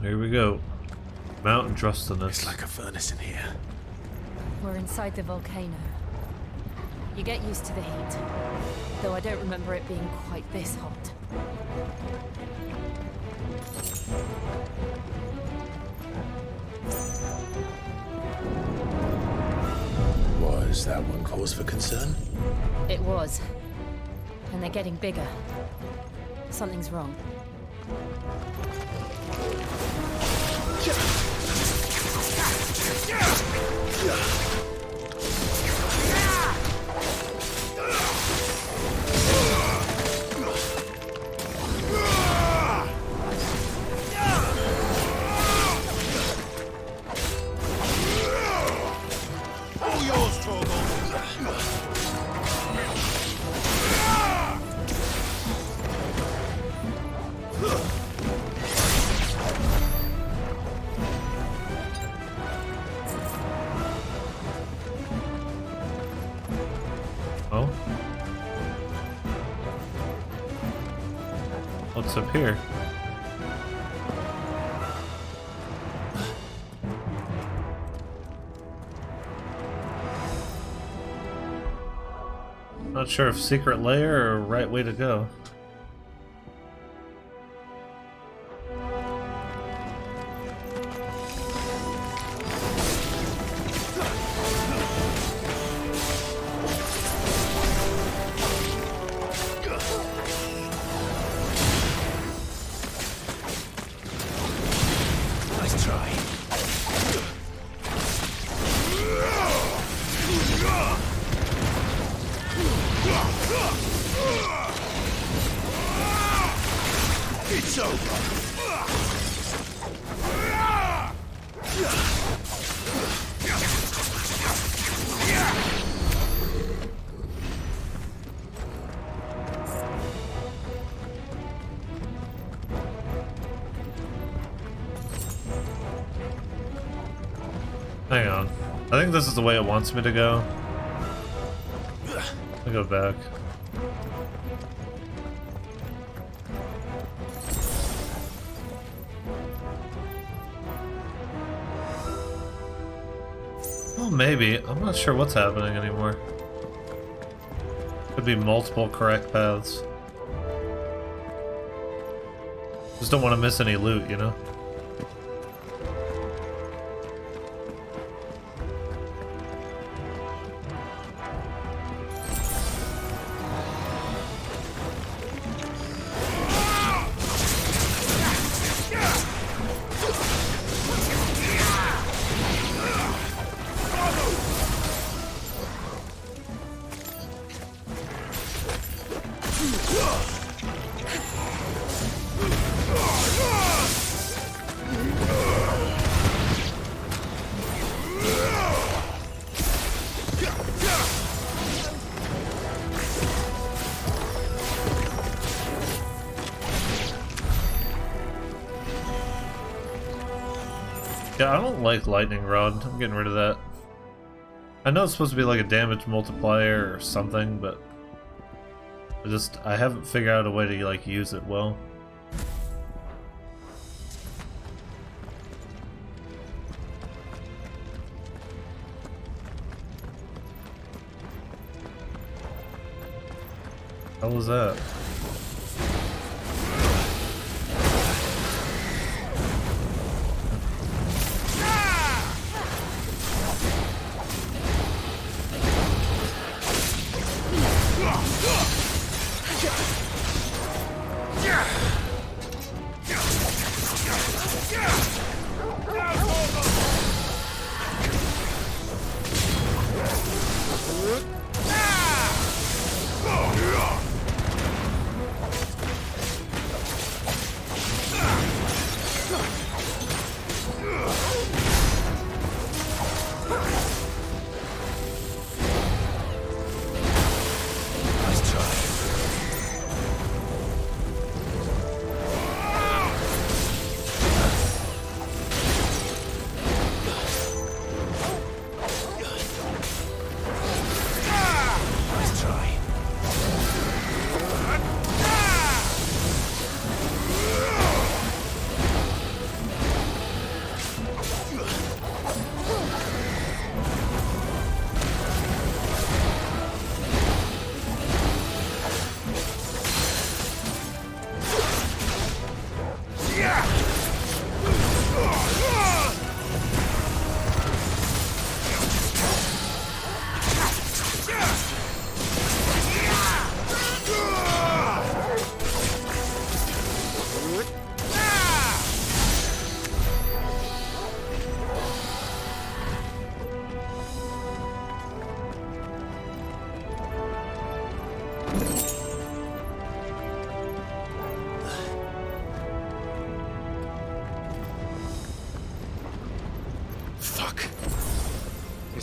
here we go. Mountain trustiness. It's like a furnace in here. We're inside the volcano. You get used to the heat, though I don't remember it being quite this hot. Was that one cause for concern? It was. And they're getting bigger. Something's wrong. All yours, Torgal. Oh? What's up here? Not sure if secret lair or right way to go. Nice try. It's over. Hang on. I think this is the way it wants me to go. I'll go back. Well, maybe. I'm not sure what's happening anymore. Could be multiple correct paths. Just don't want to miss any loot, you know? Yeah, I don't like lightning rod. I'm getting rid of that. I know it's supposed to be like a damage multiplier or something, but I haven't figured out a way to like use it well. How was that?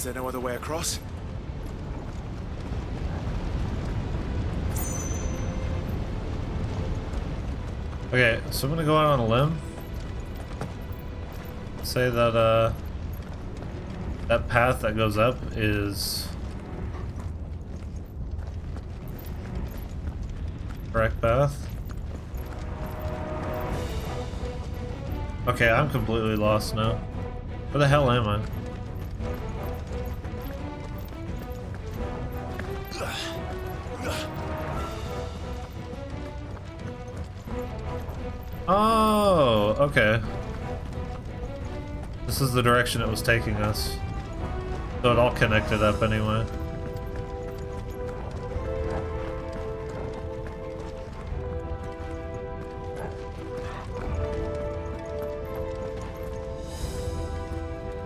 Is there no other way across? Okay, so I'm gonna go out on a limb. Say that that path that goes up is correct path. Okay, I'm completely lost now. Where the hell am I? Oh, okay. This is the direction it was taking us. So it all connected up anyway.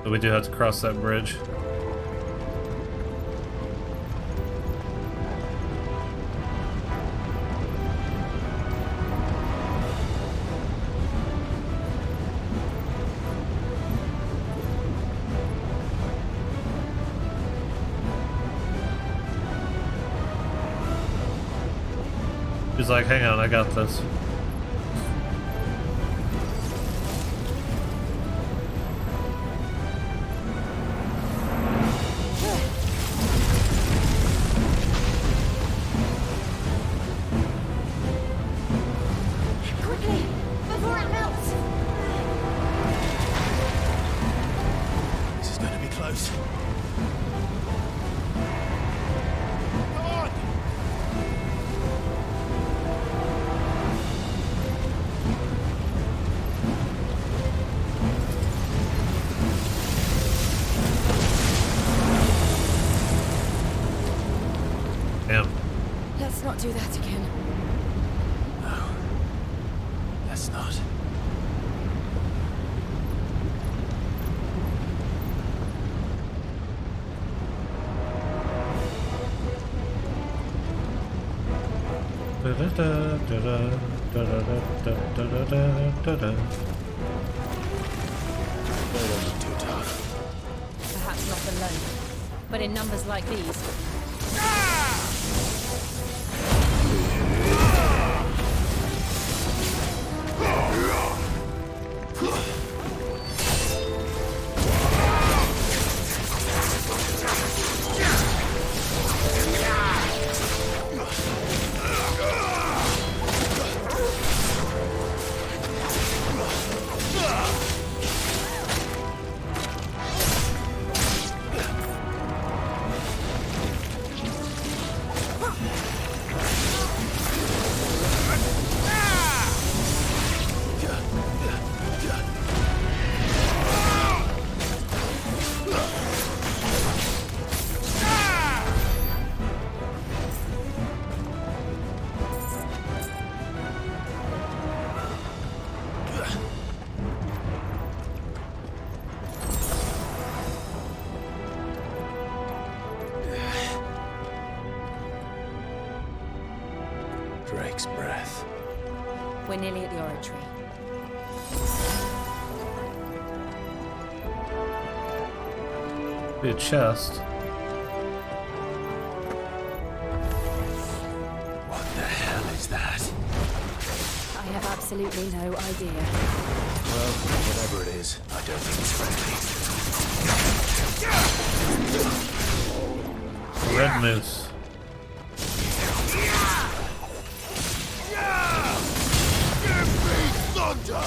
So we do have to cross that bridge. He's like, hang on, I got this. Quickly, before it melts! This is going to be close. Let's not do that again. No. Let's not. Too tough. Perhaps not alone, but in numbers like these. Drake's breath. We're nearly at the oratory. Be a chest. What the hell is that? I have absolutely no idea. Well, whatever it is, I don't think it's friendly. Red moose. Thunder!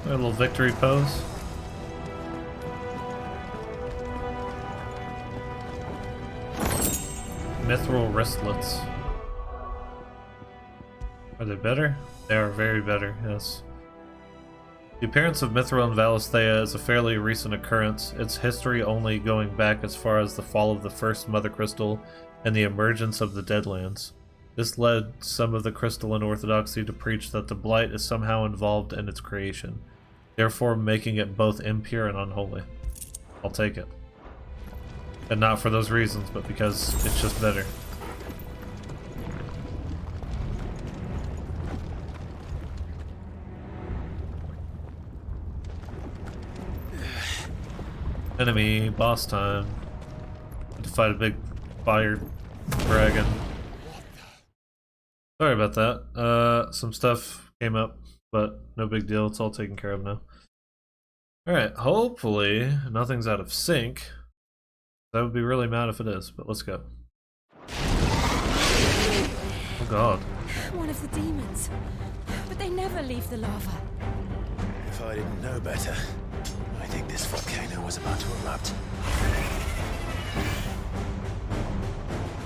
A little victory pose. Mithril wristlets. Are they better? They are very better, yes. The appearance of Mithril in Valisthea is a fairly recent occurrence, its history only going back as far as the fall of the first Mothercrystal and the emergence of the Deadlands. This led some of the crystalline orthodoxy to preach that the Blight is somehow involved in its creation, therefore making it both impure and unholy. I'll take it. And not for those reasons, but because it's just better. Enemy, boss time. Had to fight a big fire dragon. Sorry about that. Some stuff came up, but no big deal. It's all taken care of now. Alright, hopefully nothing's out of sync. I would be really mad if it is, but let's go. Oh god. One of the demons. But they never leave the lava. If I didn't know better, I think this volcano was about to erupt.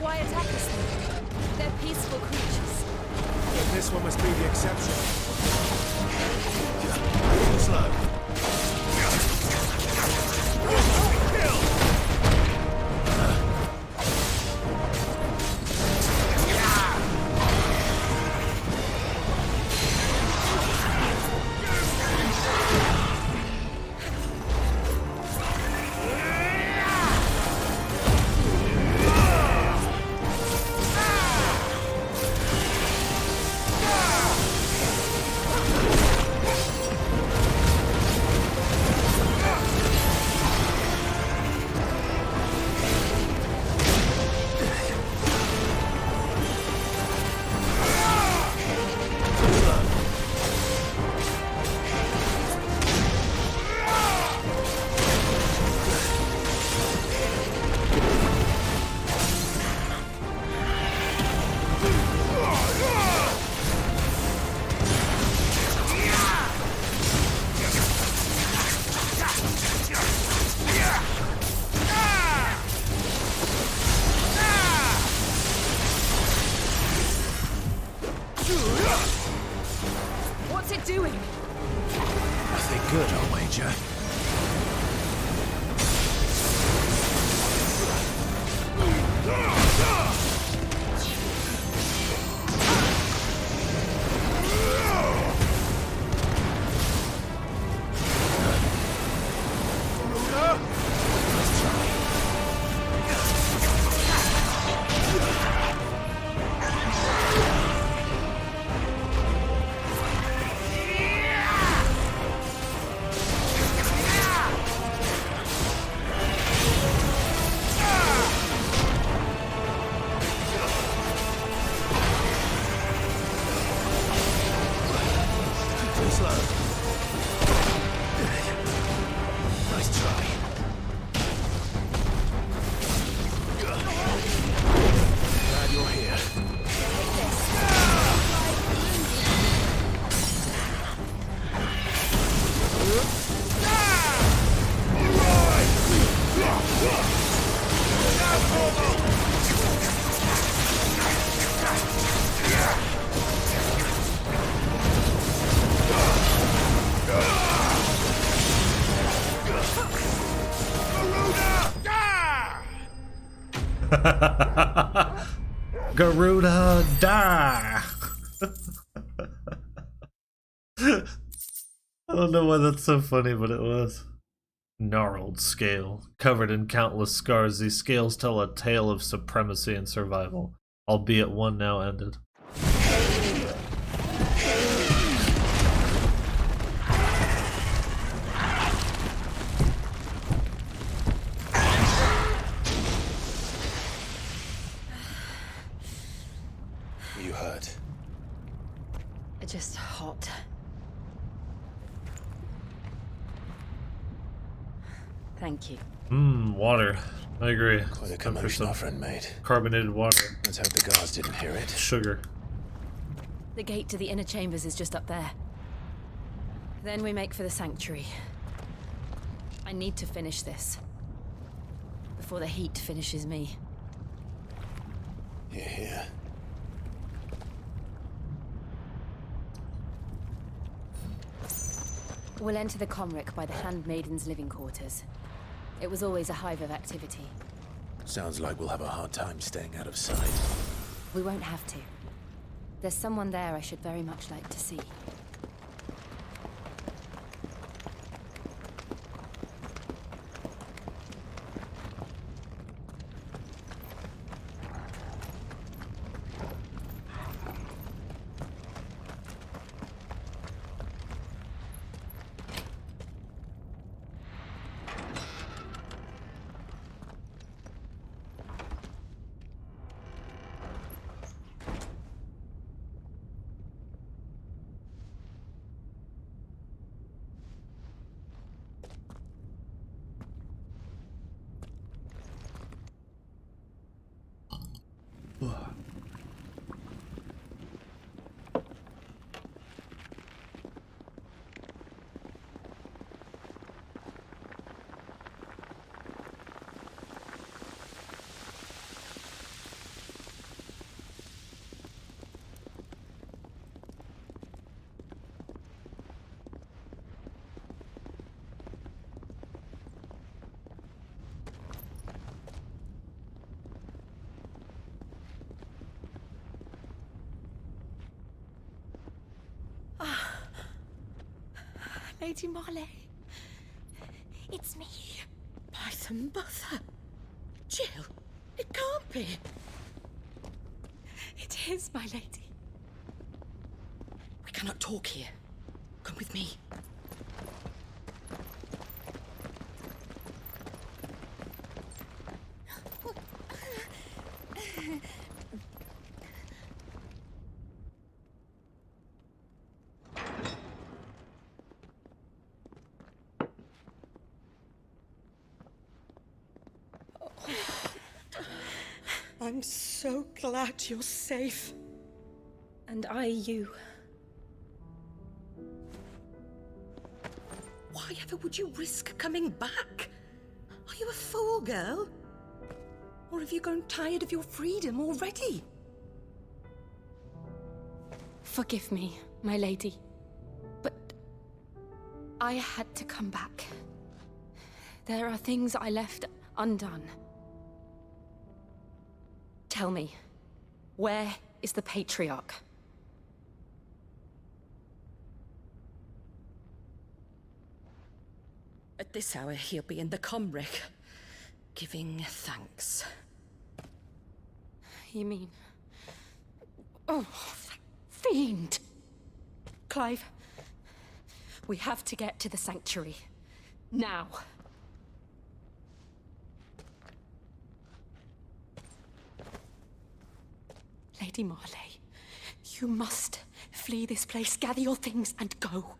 Why attack us then? They're peaceful creatures. Then this one must be the exception. Slow. Garuda, die! I don't know why that's so funny, but it was. Gnarled scale. Covered in countless scars, these scales tell a tale of supremacy and survival, albeit one now ended. You hurt? Just hot. Thank you. Water. I agree. Quite a commotion our friend made. Carbonated water. Let's hope the guards didn't hear it. Sugar. The gate to the inner chambers is just up there. Then we make for the sanctuary. I need to finish this. Before the heat finishes me. Hear, hear. We'll enter the Comric by the Handmaiden's living quarters. It was always a hive of activity. Sounds like we'll have a hard time staying out of sight. We won't have to. There's someone there I should very much like to see. Lady Marley. It's me. By the mother. Jill, it can't be. It is, my lady. We cannot talk here. Come with me. I'm so glad you're safe. And I you. Why ever would you risk coming back? Are you a fool, girl? Or have you grown tired of your freedom already? Forgive me, my lady. But I had to come back. There are things I left undone. Tell me, where is the Patriarch? At this hour, he'll be in the Comric, giving thanks. You mean... Oh, fiend! Clive, we have to get to the sanctuary. Now. Lady Marley, you must flee this place, gather your things, and go.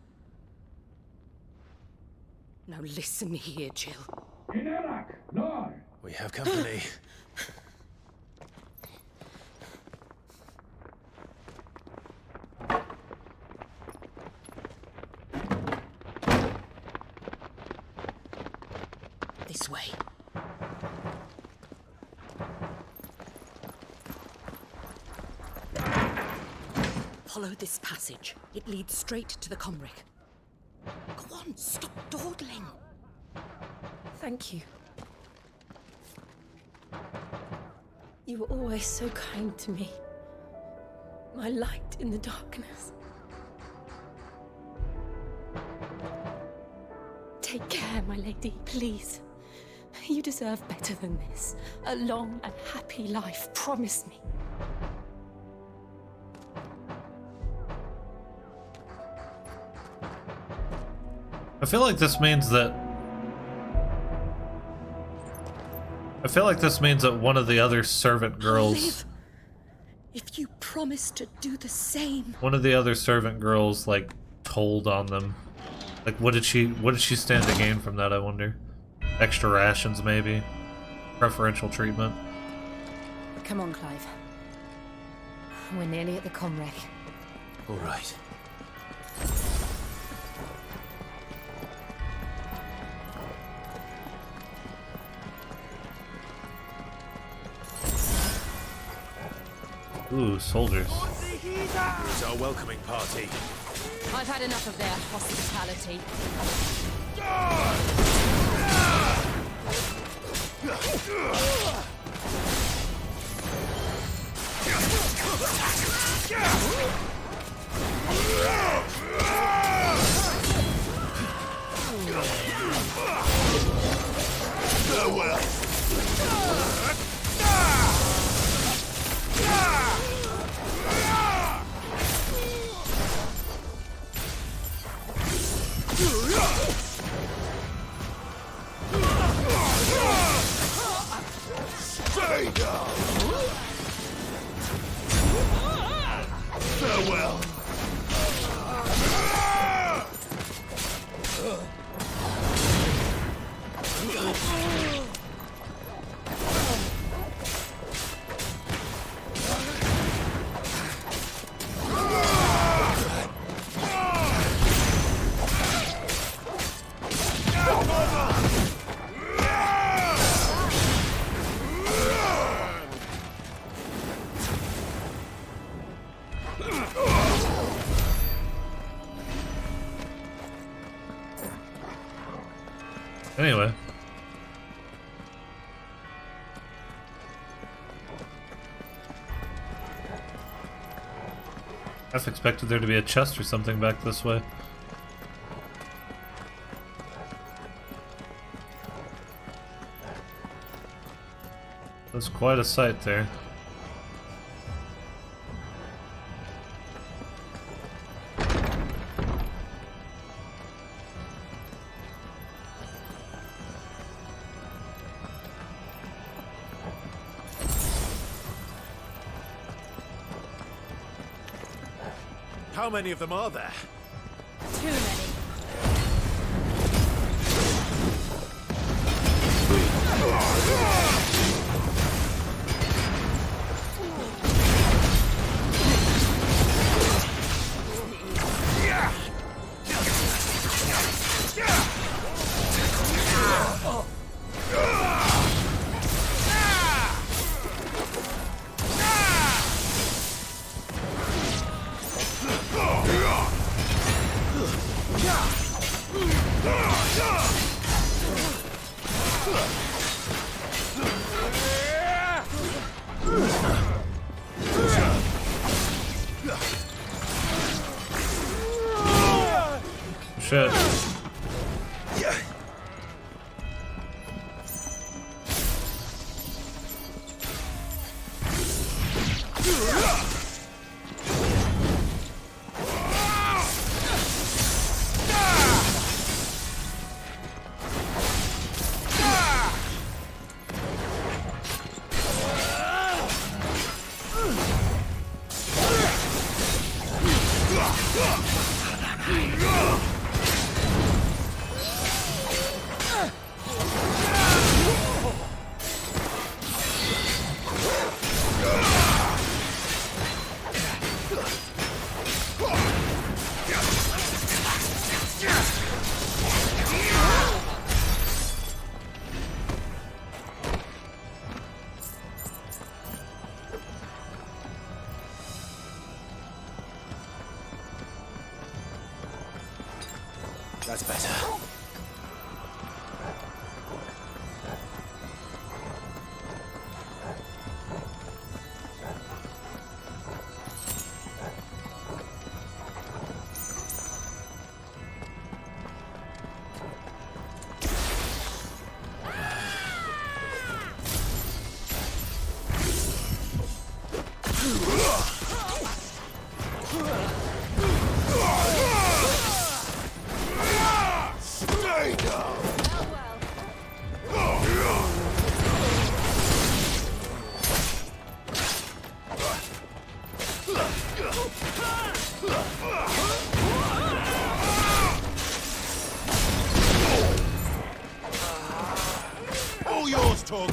Now listen here, Jill. We have company. This way. Follow this passage. It leads straight to the Comric. Go on, stop dawdling. Thank you. You were always so kind to me. My light in the darkness. Take care, my lady, please. You deserve better than this. A long and happy life, promise me. I feel like this means that... I feel like this means that one of the other servant girls... If you promise to do the same... One of the other servant girls, like, told on them. Like, what did she stand to gain from that, I wonder? Extra rations, maybe? Preferential treatment? Come on, Clive. We're nearly at the Comric. All right. Ooh, soldiers. It's our welcoming party. I've had enough of their hospitality. Farewell. Stay down. Farewell. Anyway. I half expected there to be a chest or something back this way. That's quite a sight there. How many of them are there? Too many. Shit. That's better. All yours, Torgal.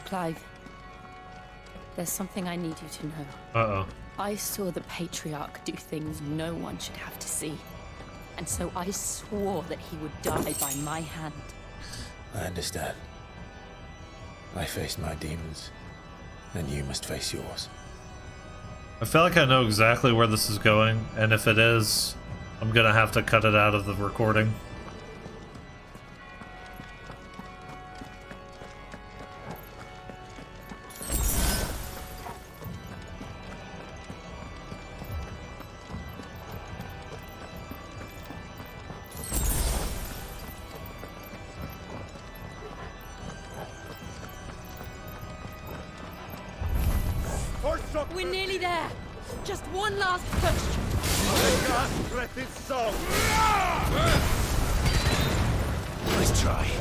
Clive, there's something I need you to know. Uh-oh. I saw the Patriarch do things no one should have to see. And so I swore that he would die by my hand. I understand. I faced my demons, and you must face yours. I feel like I know exactly where this is going, and if it is, I'm gonna have to cut it out of the recording. We're nearly there. Just one last push. The last breath is song. Nice try.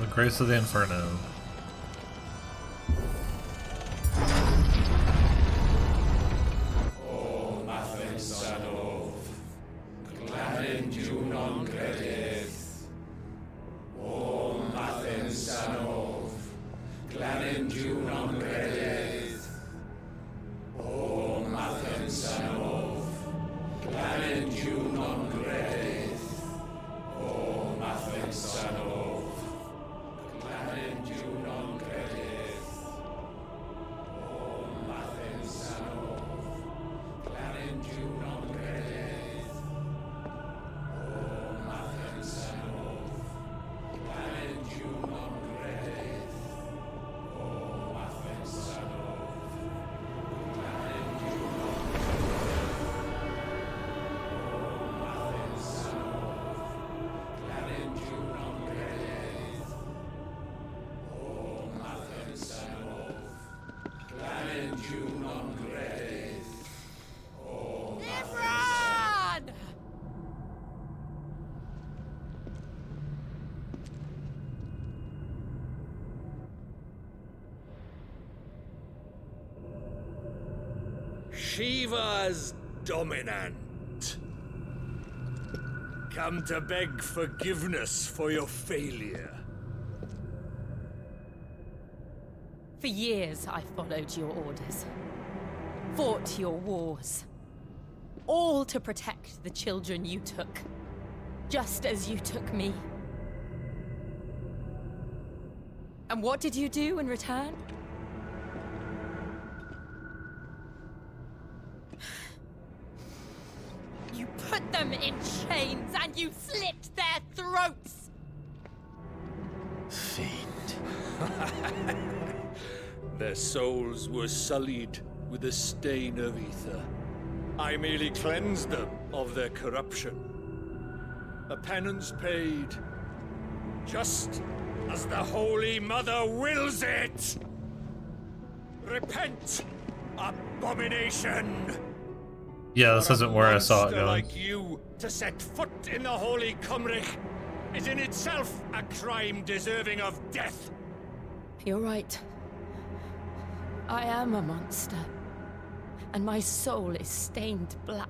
The Grace of the Inferno. Shiva's dominant. Come to beg forgiveness for your failure. For years, I followed your orders, fought your wars, all to protect the children you took, just as you took me. And what did you do in return? You put them in chains and you slit their throats! Fiend. Their souls were sullied with a stain of ether. I merely cleansed them of their corruption. A penance paid, just as the Holy Mother wills it! Repent, abomination! Yeah, this isn't where I saw it monster going. like you to set foot in the Holy Cymric is in itself a crime deserving of death. You're right. I am a monster, and my soul is stained black.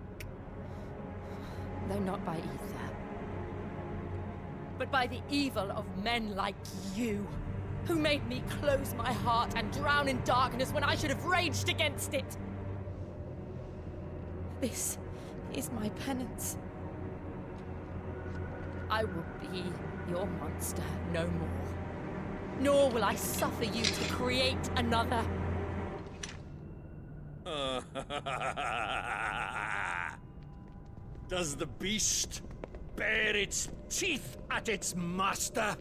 Though not by ether, but by the evil of men like you, who made me close my heart and drown in darkness when I should have raged against it. This is my penance. I will be your monster no more, nor will I suffer you to create another. Does the beast bare its teeth at its master?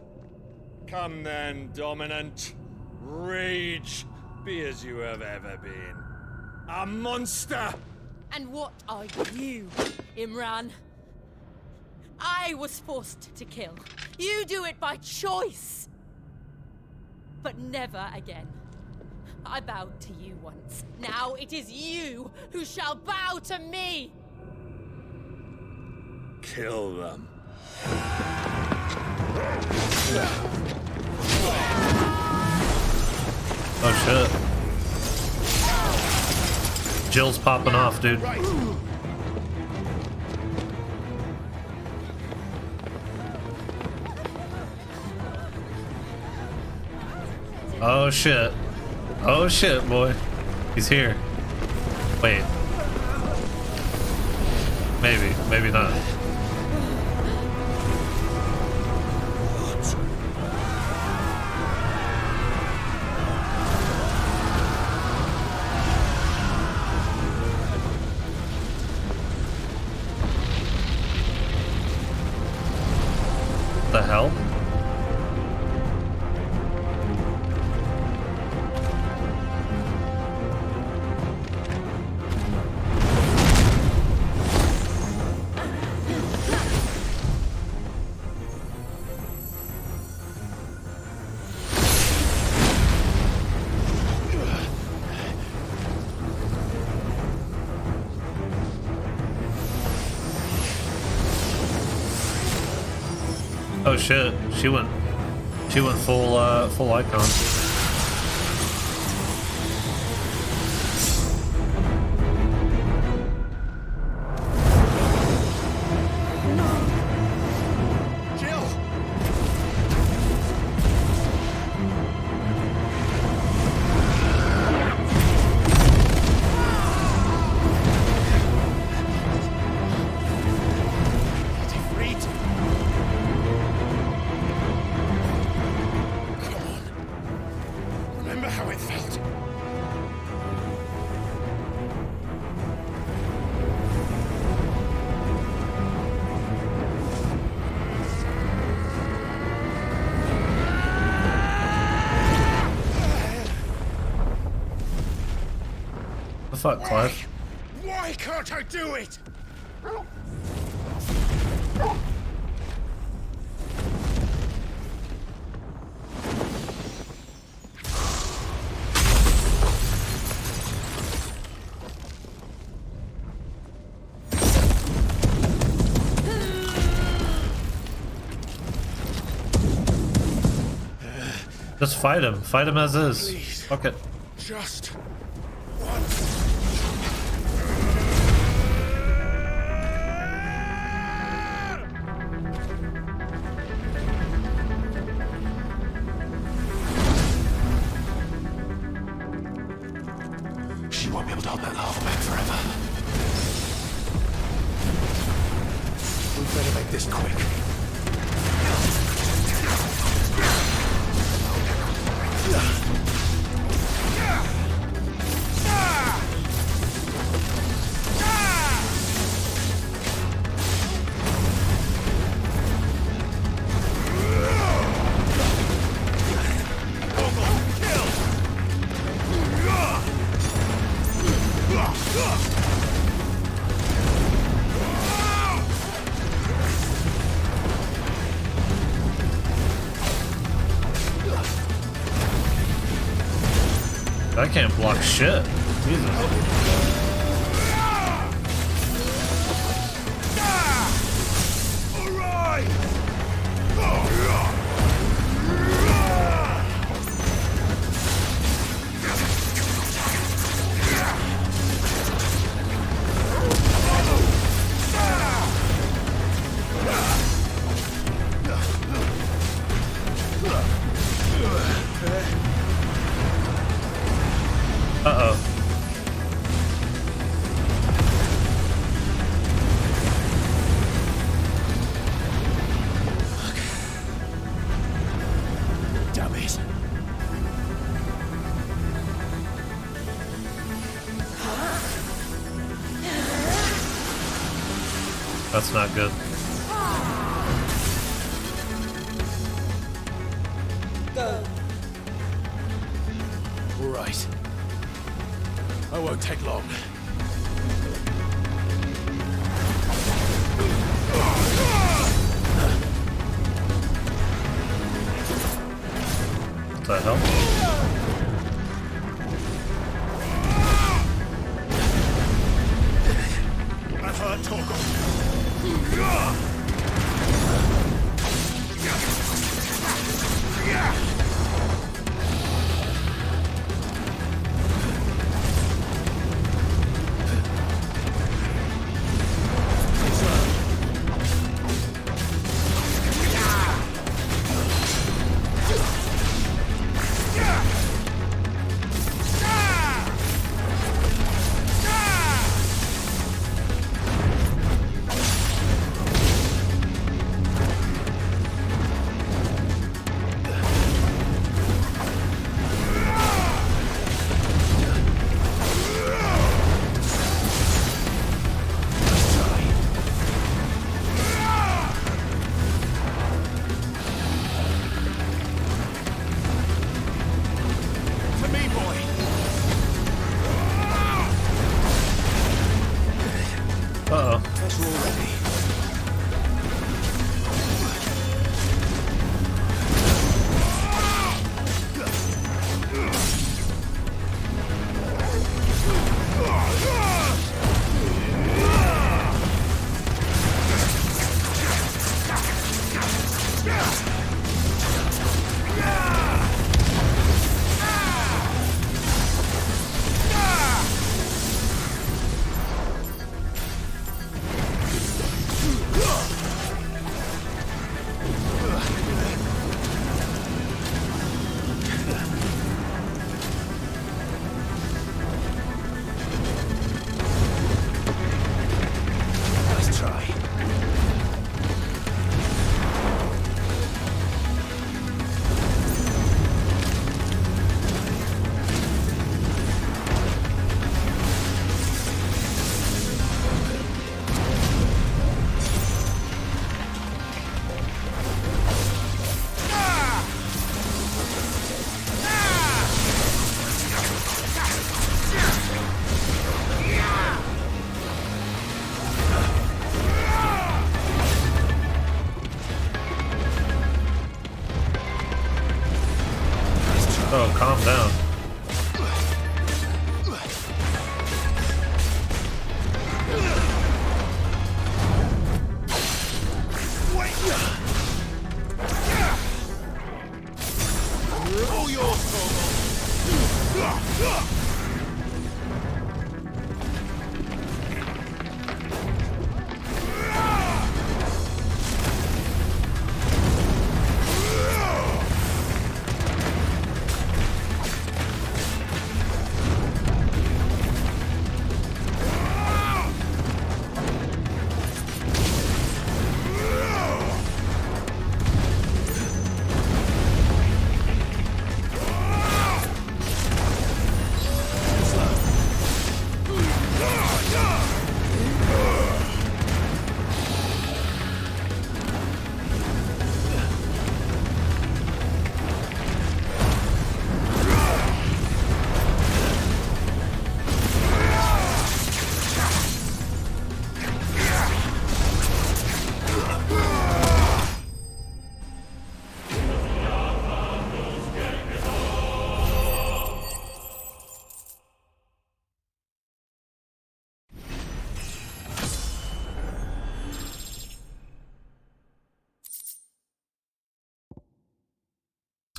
Come then, Dominant. Rage, be as you have ever been. A monster! And what are you, Imreann? I was forced to kill. You do it by choice. But never again. I bowed to you once. Now it is you who shall bow to me! Kill them. Oh shit. Jill's popping off, dude. Oh shit. Oh shit, boy. He's here. Wait. Maybe, maybe not. The hell? Oh shit, she went full icon. Fuck, Clive. Why can't I do it? Just fight him. Fight him as is. Please. Fuck it. Just once. She won't be able to hold that lava back forever. We better make this quick. I can't block shit. Jesus. Uh-oh. Damn it. That's not good. Go. All right. I won't take long. What the hell? I've heard talk of. Uh-oh. Pressure already. Oh, calm down. All yours,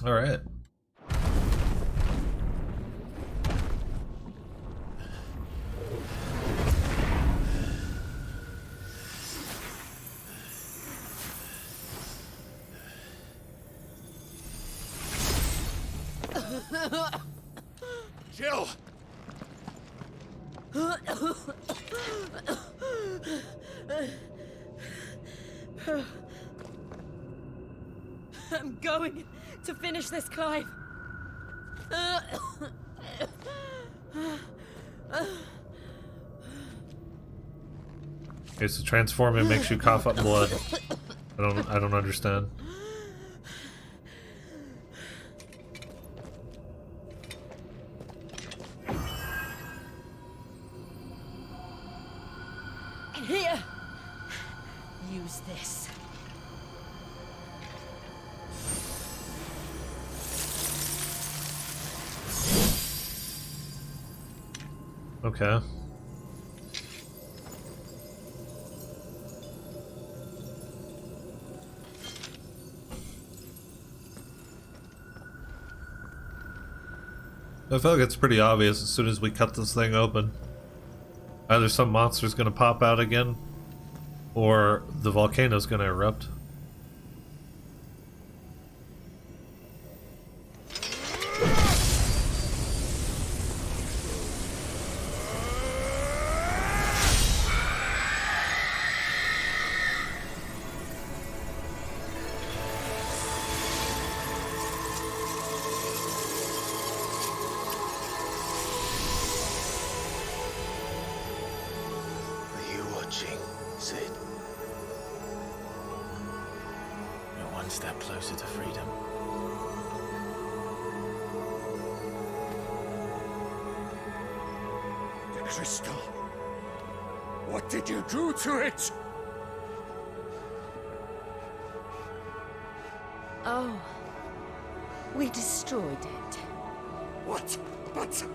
All right. Jill! I'm going to finish this, Clive. Okay, so transforming makes you cough up blood. I don't understand. Here. Use this. Okay. I feel like it's pretty obvious as soon as we cut this thing open. Either some monster's gonna pop out again, or the volcano's gonna erupt. Step closer to freedom. The crystal. What did you do to it? Oh, we destroyed it. What? But...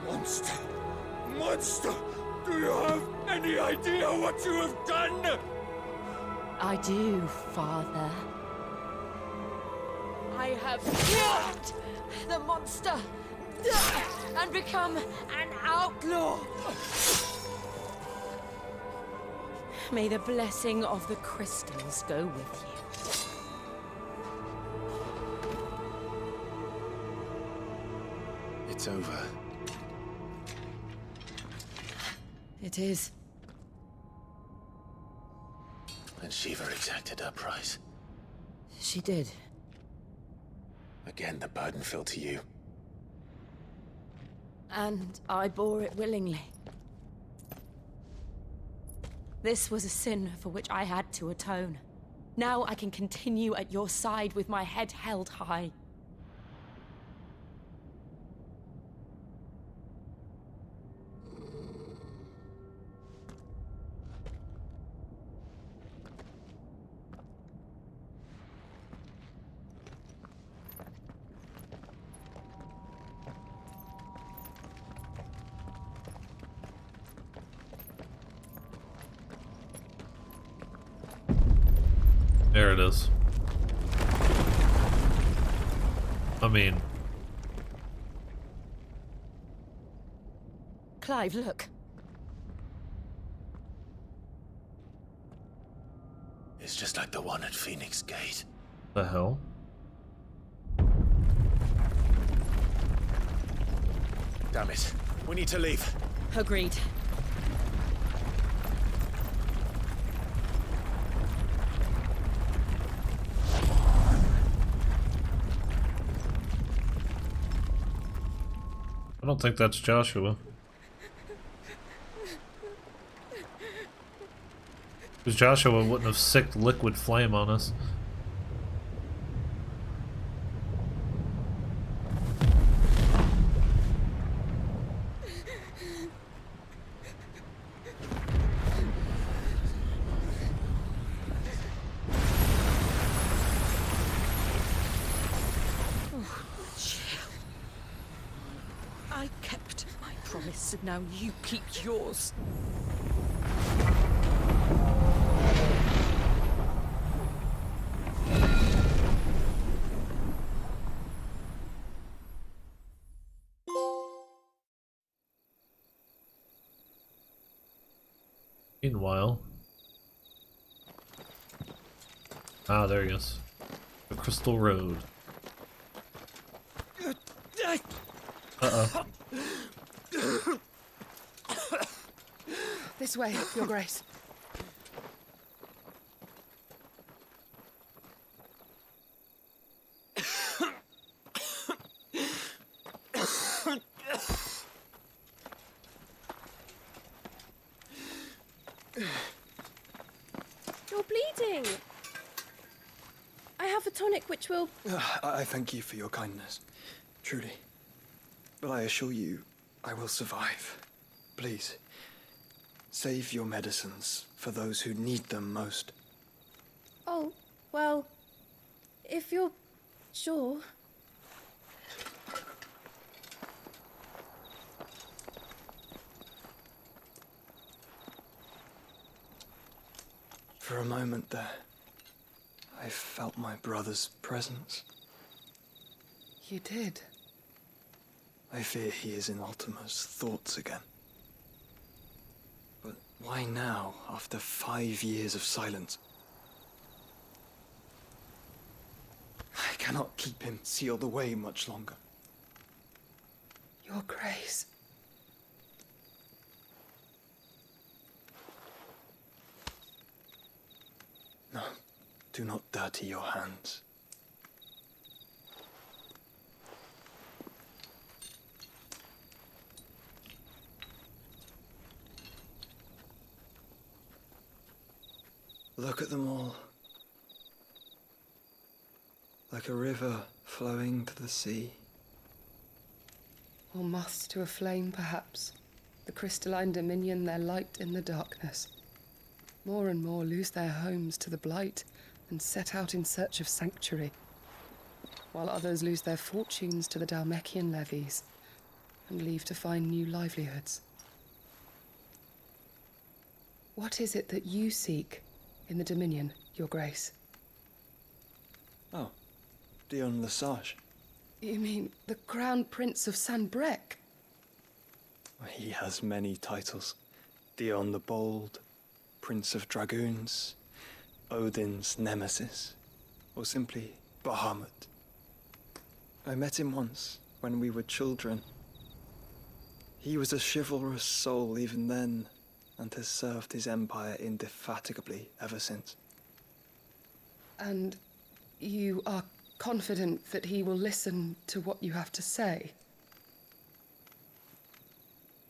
Monster! Monster! Do you have any idea what you have done? I do, Father. I have killed the monster and become an outlaw. May the blessing of the crystals go with you. It's over. It is. And Shiva exacted her price. She did. Again, the burden fell to you. And I bore it willingly. This was a sin for which I had to atone. Now I can continue at your side with my head held high. There it is. I mean... Clive, look. It's just like the one at Phoenix Gate. The hell? Damn it. We need to leave. Agreed. I don't think that's Joshua. Because Joshua wouldn't have sicked liquid flame on us. I kept my promise, and now you keep yours. Meanwhile... Ah, there he is. The Crystal Road. Uh-oh. This way, Your Grace. You're bleeding. I have a tonic which will... I thank you for your kindness, truly. But I assure you, I will survive. Please, save your medicines for those who need them most. Oh, well, if you're sure... For a moment there, I felt my brother's presence. You did? I fear he is in Ultima's thoughts again. But why now, after 5 years of silence? I cannot keep him sealed away much longer. Your Grace. No, do not dirty your hands. Look at them all. Like a river flowing to the sea. Or moths to a flame, perhaps. The crystalline dominion their light in the darkness. More and more lose their homes to the blight and set out in search of sanctuary, while others lose their fortunes to the Dhalmekian levies and leave to find new livelihoods. What is it that you seek in the Dominion, Your Grace? Oh, Dion Lesage. You mean the Crown Prince of Sanbreque? He has many titles. Dion the Bold, Prince of Dragoons, Odin's Nemesis, or simply Bahamut. I met him once, when we were children. He was a chivalrous soul even then, and has served his empire indefatigably ever since. And you are confident that he will listen to what you have to say?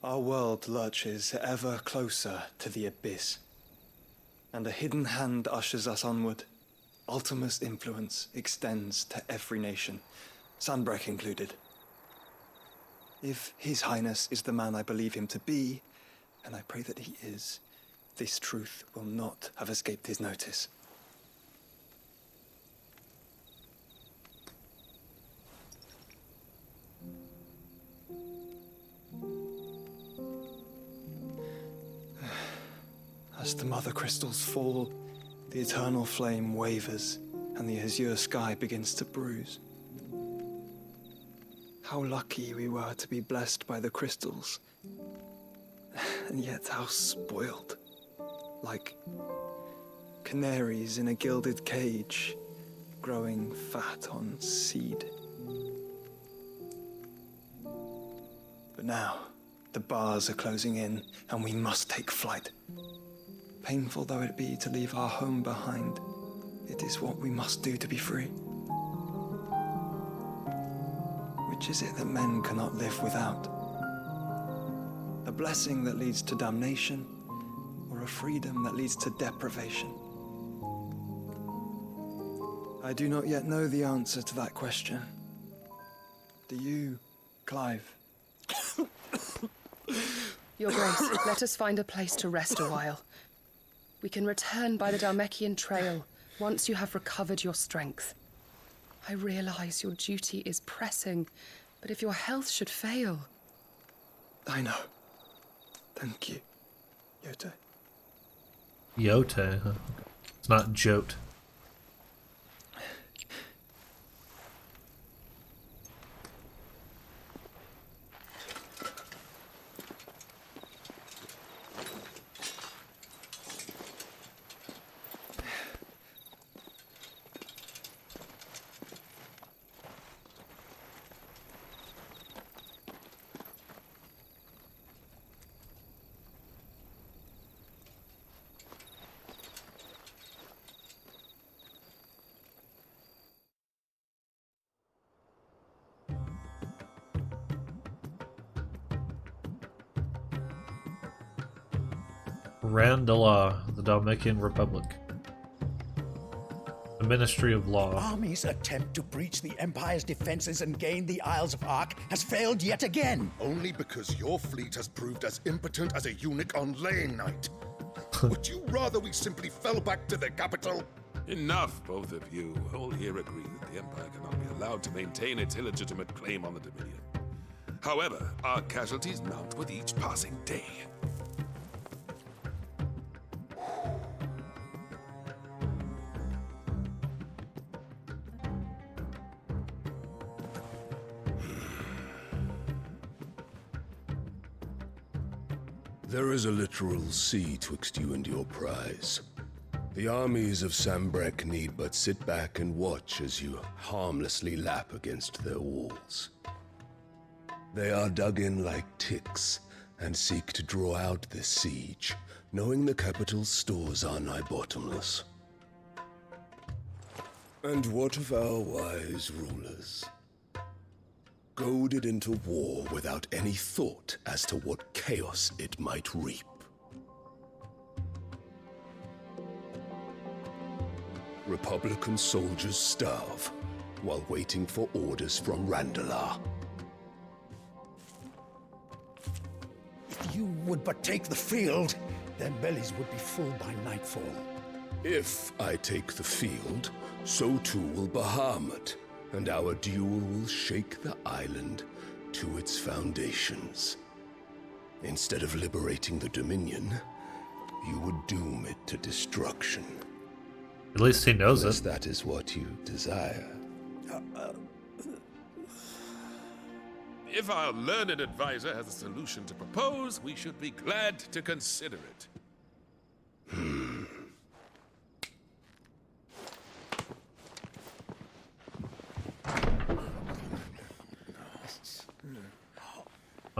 Our world lurches ever closer to the abyss, and a hidden hand ushers us onward. Ultima's influence extends to every nation, Sanbreque included. If His Highness is the man I believe him to be, and I pray that he is, this truth will not have escaped his notice. As the Mothercrystals fall, the eternal flame wavers, and the azure sky begins to bruise. How lucky we were to be blessed by the crystals, and yet how spoiled. Like canaries in a gilded cage, growing fat on seed. But now, the bars are closing in, and we must take flight. Painful though it be to leave our home behind, it is what we must do to be free. Which is it that men cannot live without? A blessing that leads to damnation, or a freedom that leads to deprivation? I do not yet know the answer to that question. Do you, Clive? Your Grace, let us find a place to rest a while. We can return by the Dhalmekian trail once you have recovered your strength. I realize your duty is pressing, but if your health should fail... I know. Thank you, Yote. Yote, huh? It's not Jote. Randala, the Dalmatian Republic. The Ministry of Law. Army's attempt to breach the Empire's defenses and gain the Isles of Ark has failed yet again. Only because your fleet has proved as impotent as a eunuch on laying night. Would you rather we simply fell back to the capital? Enough, both of you. All here agree that the Empire cannot be allowed to maintain its illegitimate claim on the Dominion. However, our casualties mount with each passing day. There is a literal sea twixt you and your prize. The armies of Sambrek need but sit back and watch as you harmlessly lap against their walls. They are dug in like ticks and seek to draw out this siege, knowing the capital's stores are nigh bottomless. And what of our wise rulers? Goaded into war without any thought as to what chaos it might reap. Republican soldiers starve while waiting for orders from Randalar. If you would but take the field, their bellies would be full by nightfall. If I take the field, so too will Bahamut, and our duel will shake the island to its foundations. Instead of liberating the Dominion, you would doom it to destruction. At least he knows Unless it. that is what you desire. If our learned advisor has a solution to propose, we should be glad to consider it.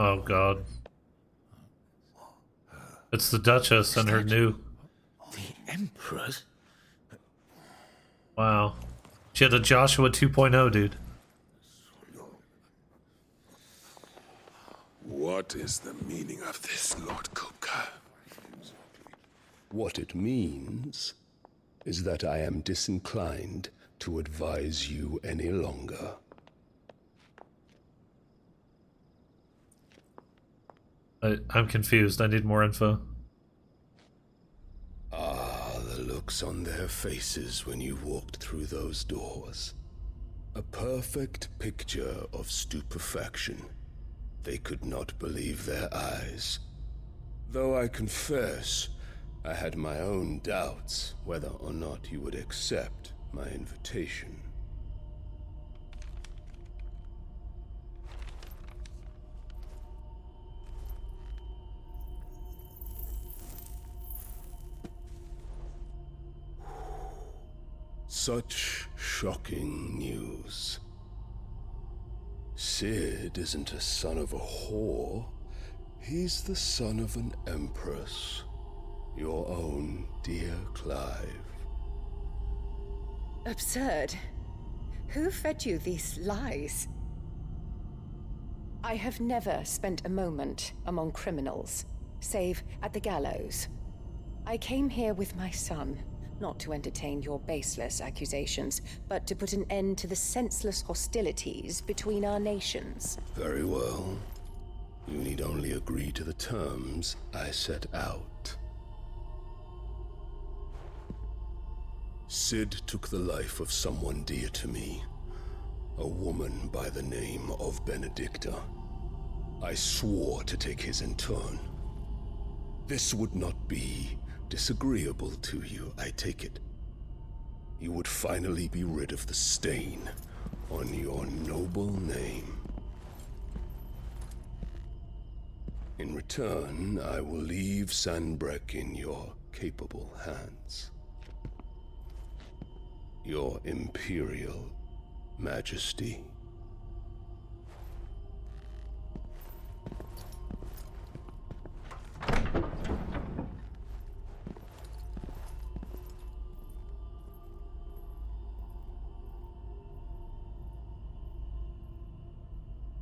Oh god. It's the Duchess and her new... The Emperor's? Wow. She had a Joshua 2.0, dude. What is the meaning of this, Lord Kupka? What it means is that I am disinclined to advise you any longer. I'm confused. I need more info. Ah, the looks on their faces when you walked through those doors. A perfect picture of stupefaction. They could not believe their eyes. Though I confess, I had my own doubts whether or not you would accept my invitation. Such shocking news. Sid isn't a son of a whore. He's the son of an empress. Your own dear Clive. Absurd. Who fed you these lies? I have never spent a moment among criminals, save at the gallows. I came here with my son, not to entertain your baseless accusations, but to put an end to the senseless hostilities between our nations. Very well. You need only agree to the terms I set out. Sid took the life of someone dear to me, a woman by the name of Benedicta. I swore to take his in turn. This would not be disagreeable to you, I take it. You would finally be rid of the stain on your noble name. In return, I will leave Sanbreque in your capable hands. Your Imperial Majesty.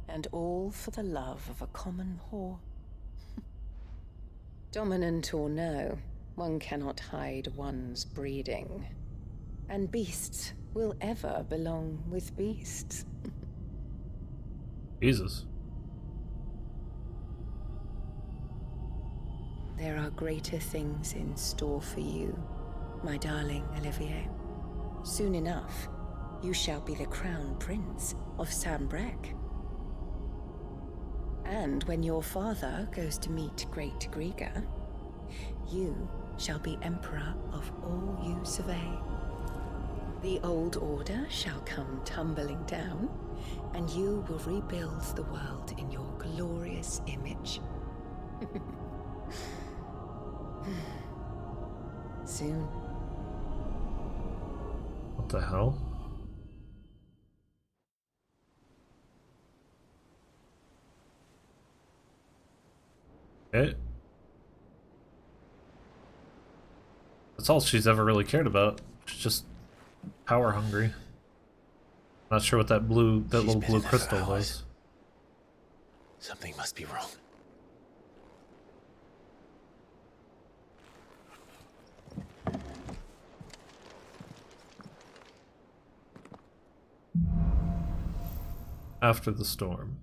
And all for the love of a common whore. Dominant or no, one cannot hide one's breeding. And beasts will ever belong with beasts. Jesus. There are greater things in store for you, my darling Olivier. Soon enough, you shall be the crown prince of Sambrec. And when your father goes to meet Great Griga, you shall be emperor of all you survey. The old order shall come tumbling down, and you will rebuild the world in your glorious image. Soon. What the hell? Okay. That's all she's ever really cared about. She's just power hungry. Not sure what that little blue crystal was. Something must be wrong. After the storm.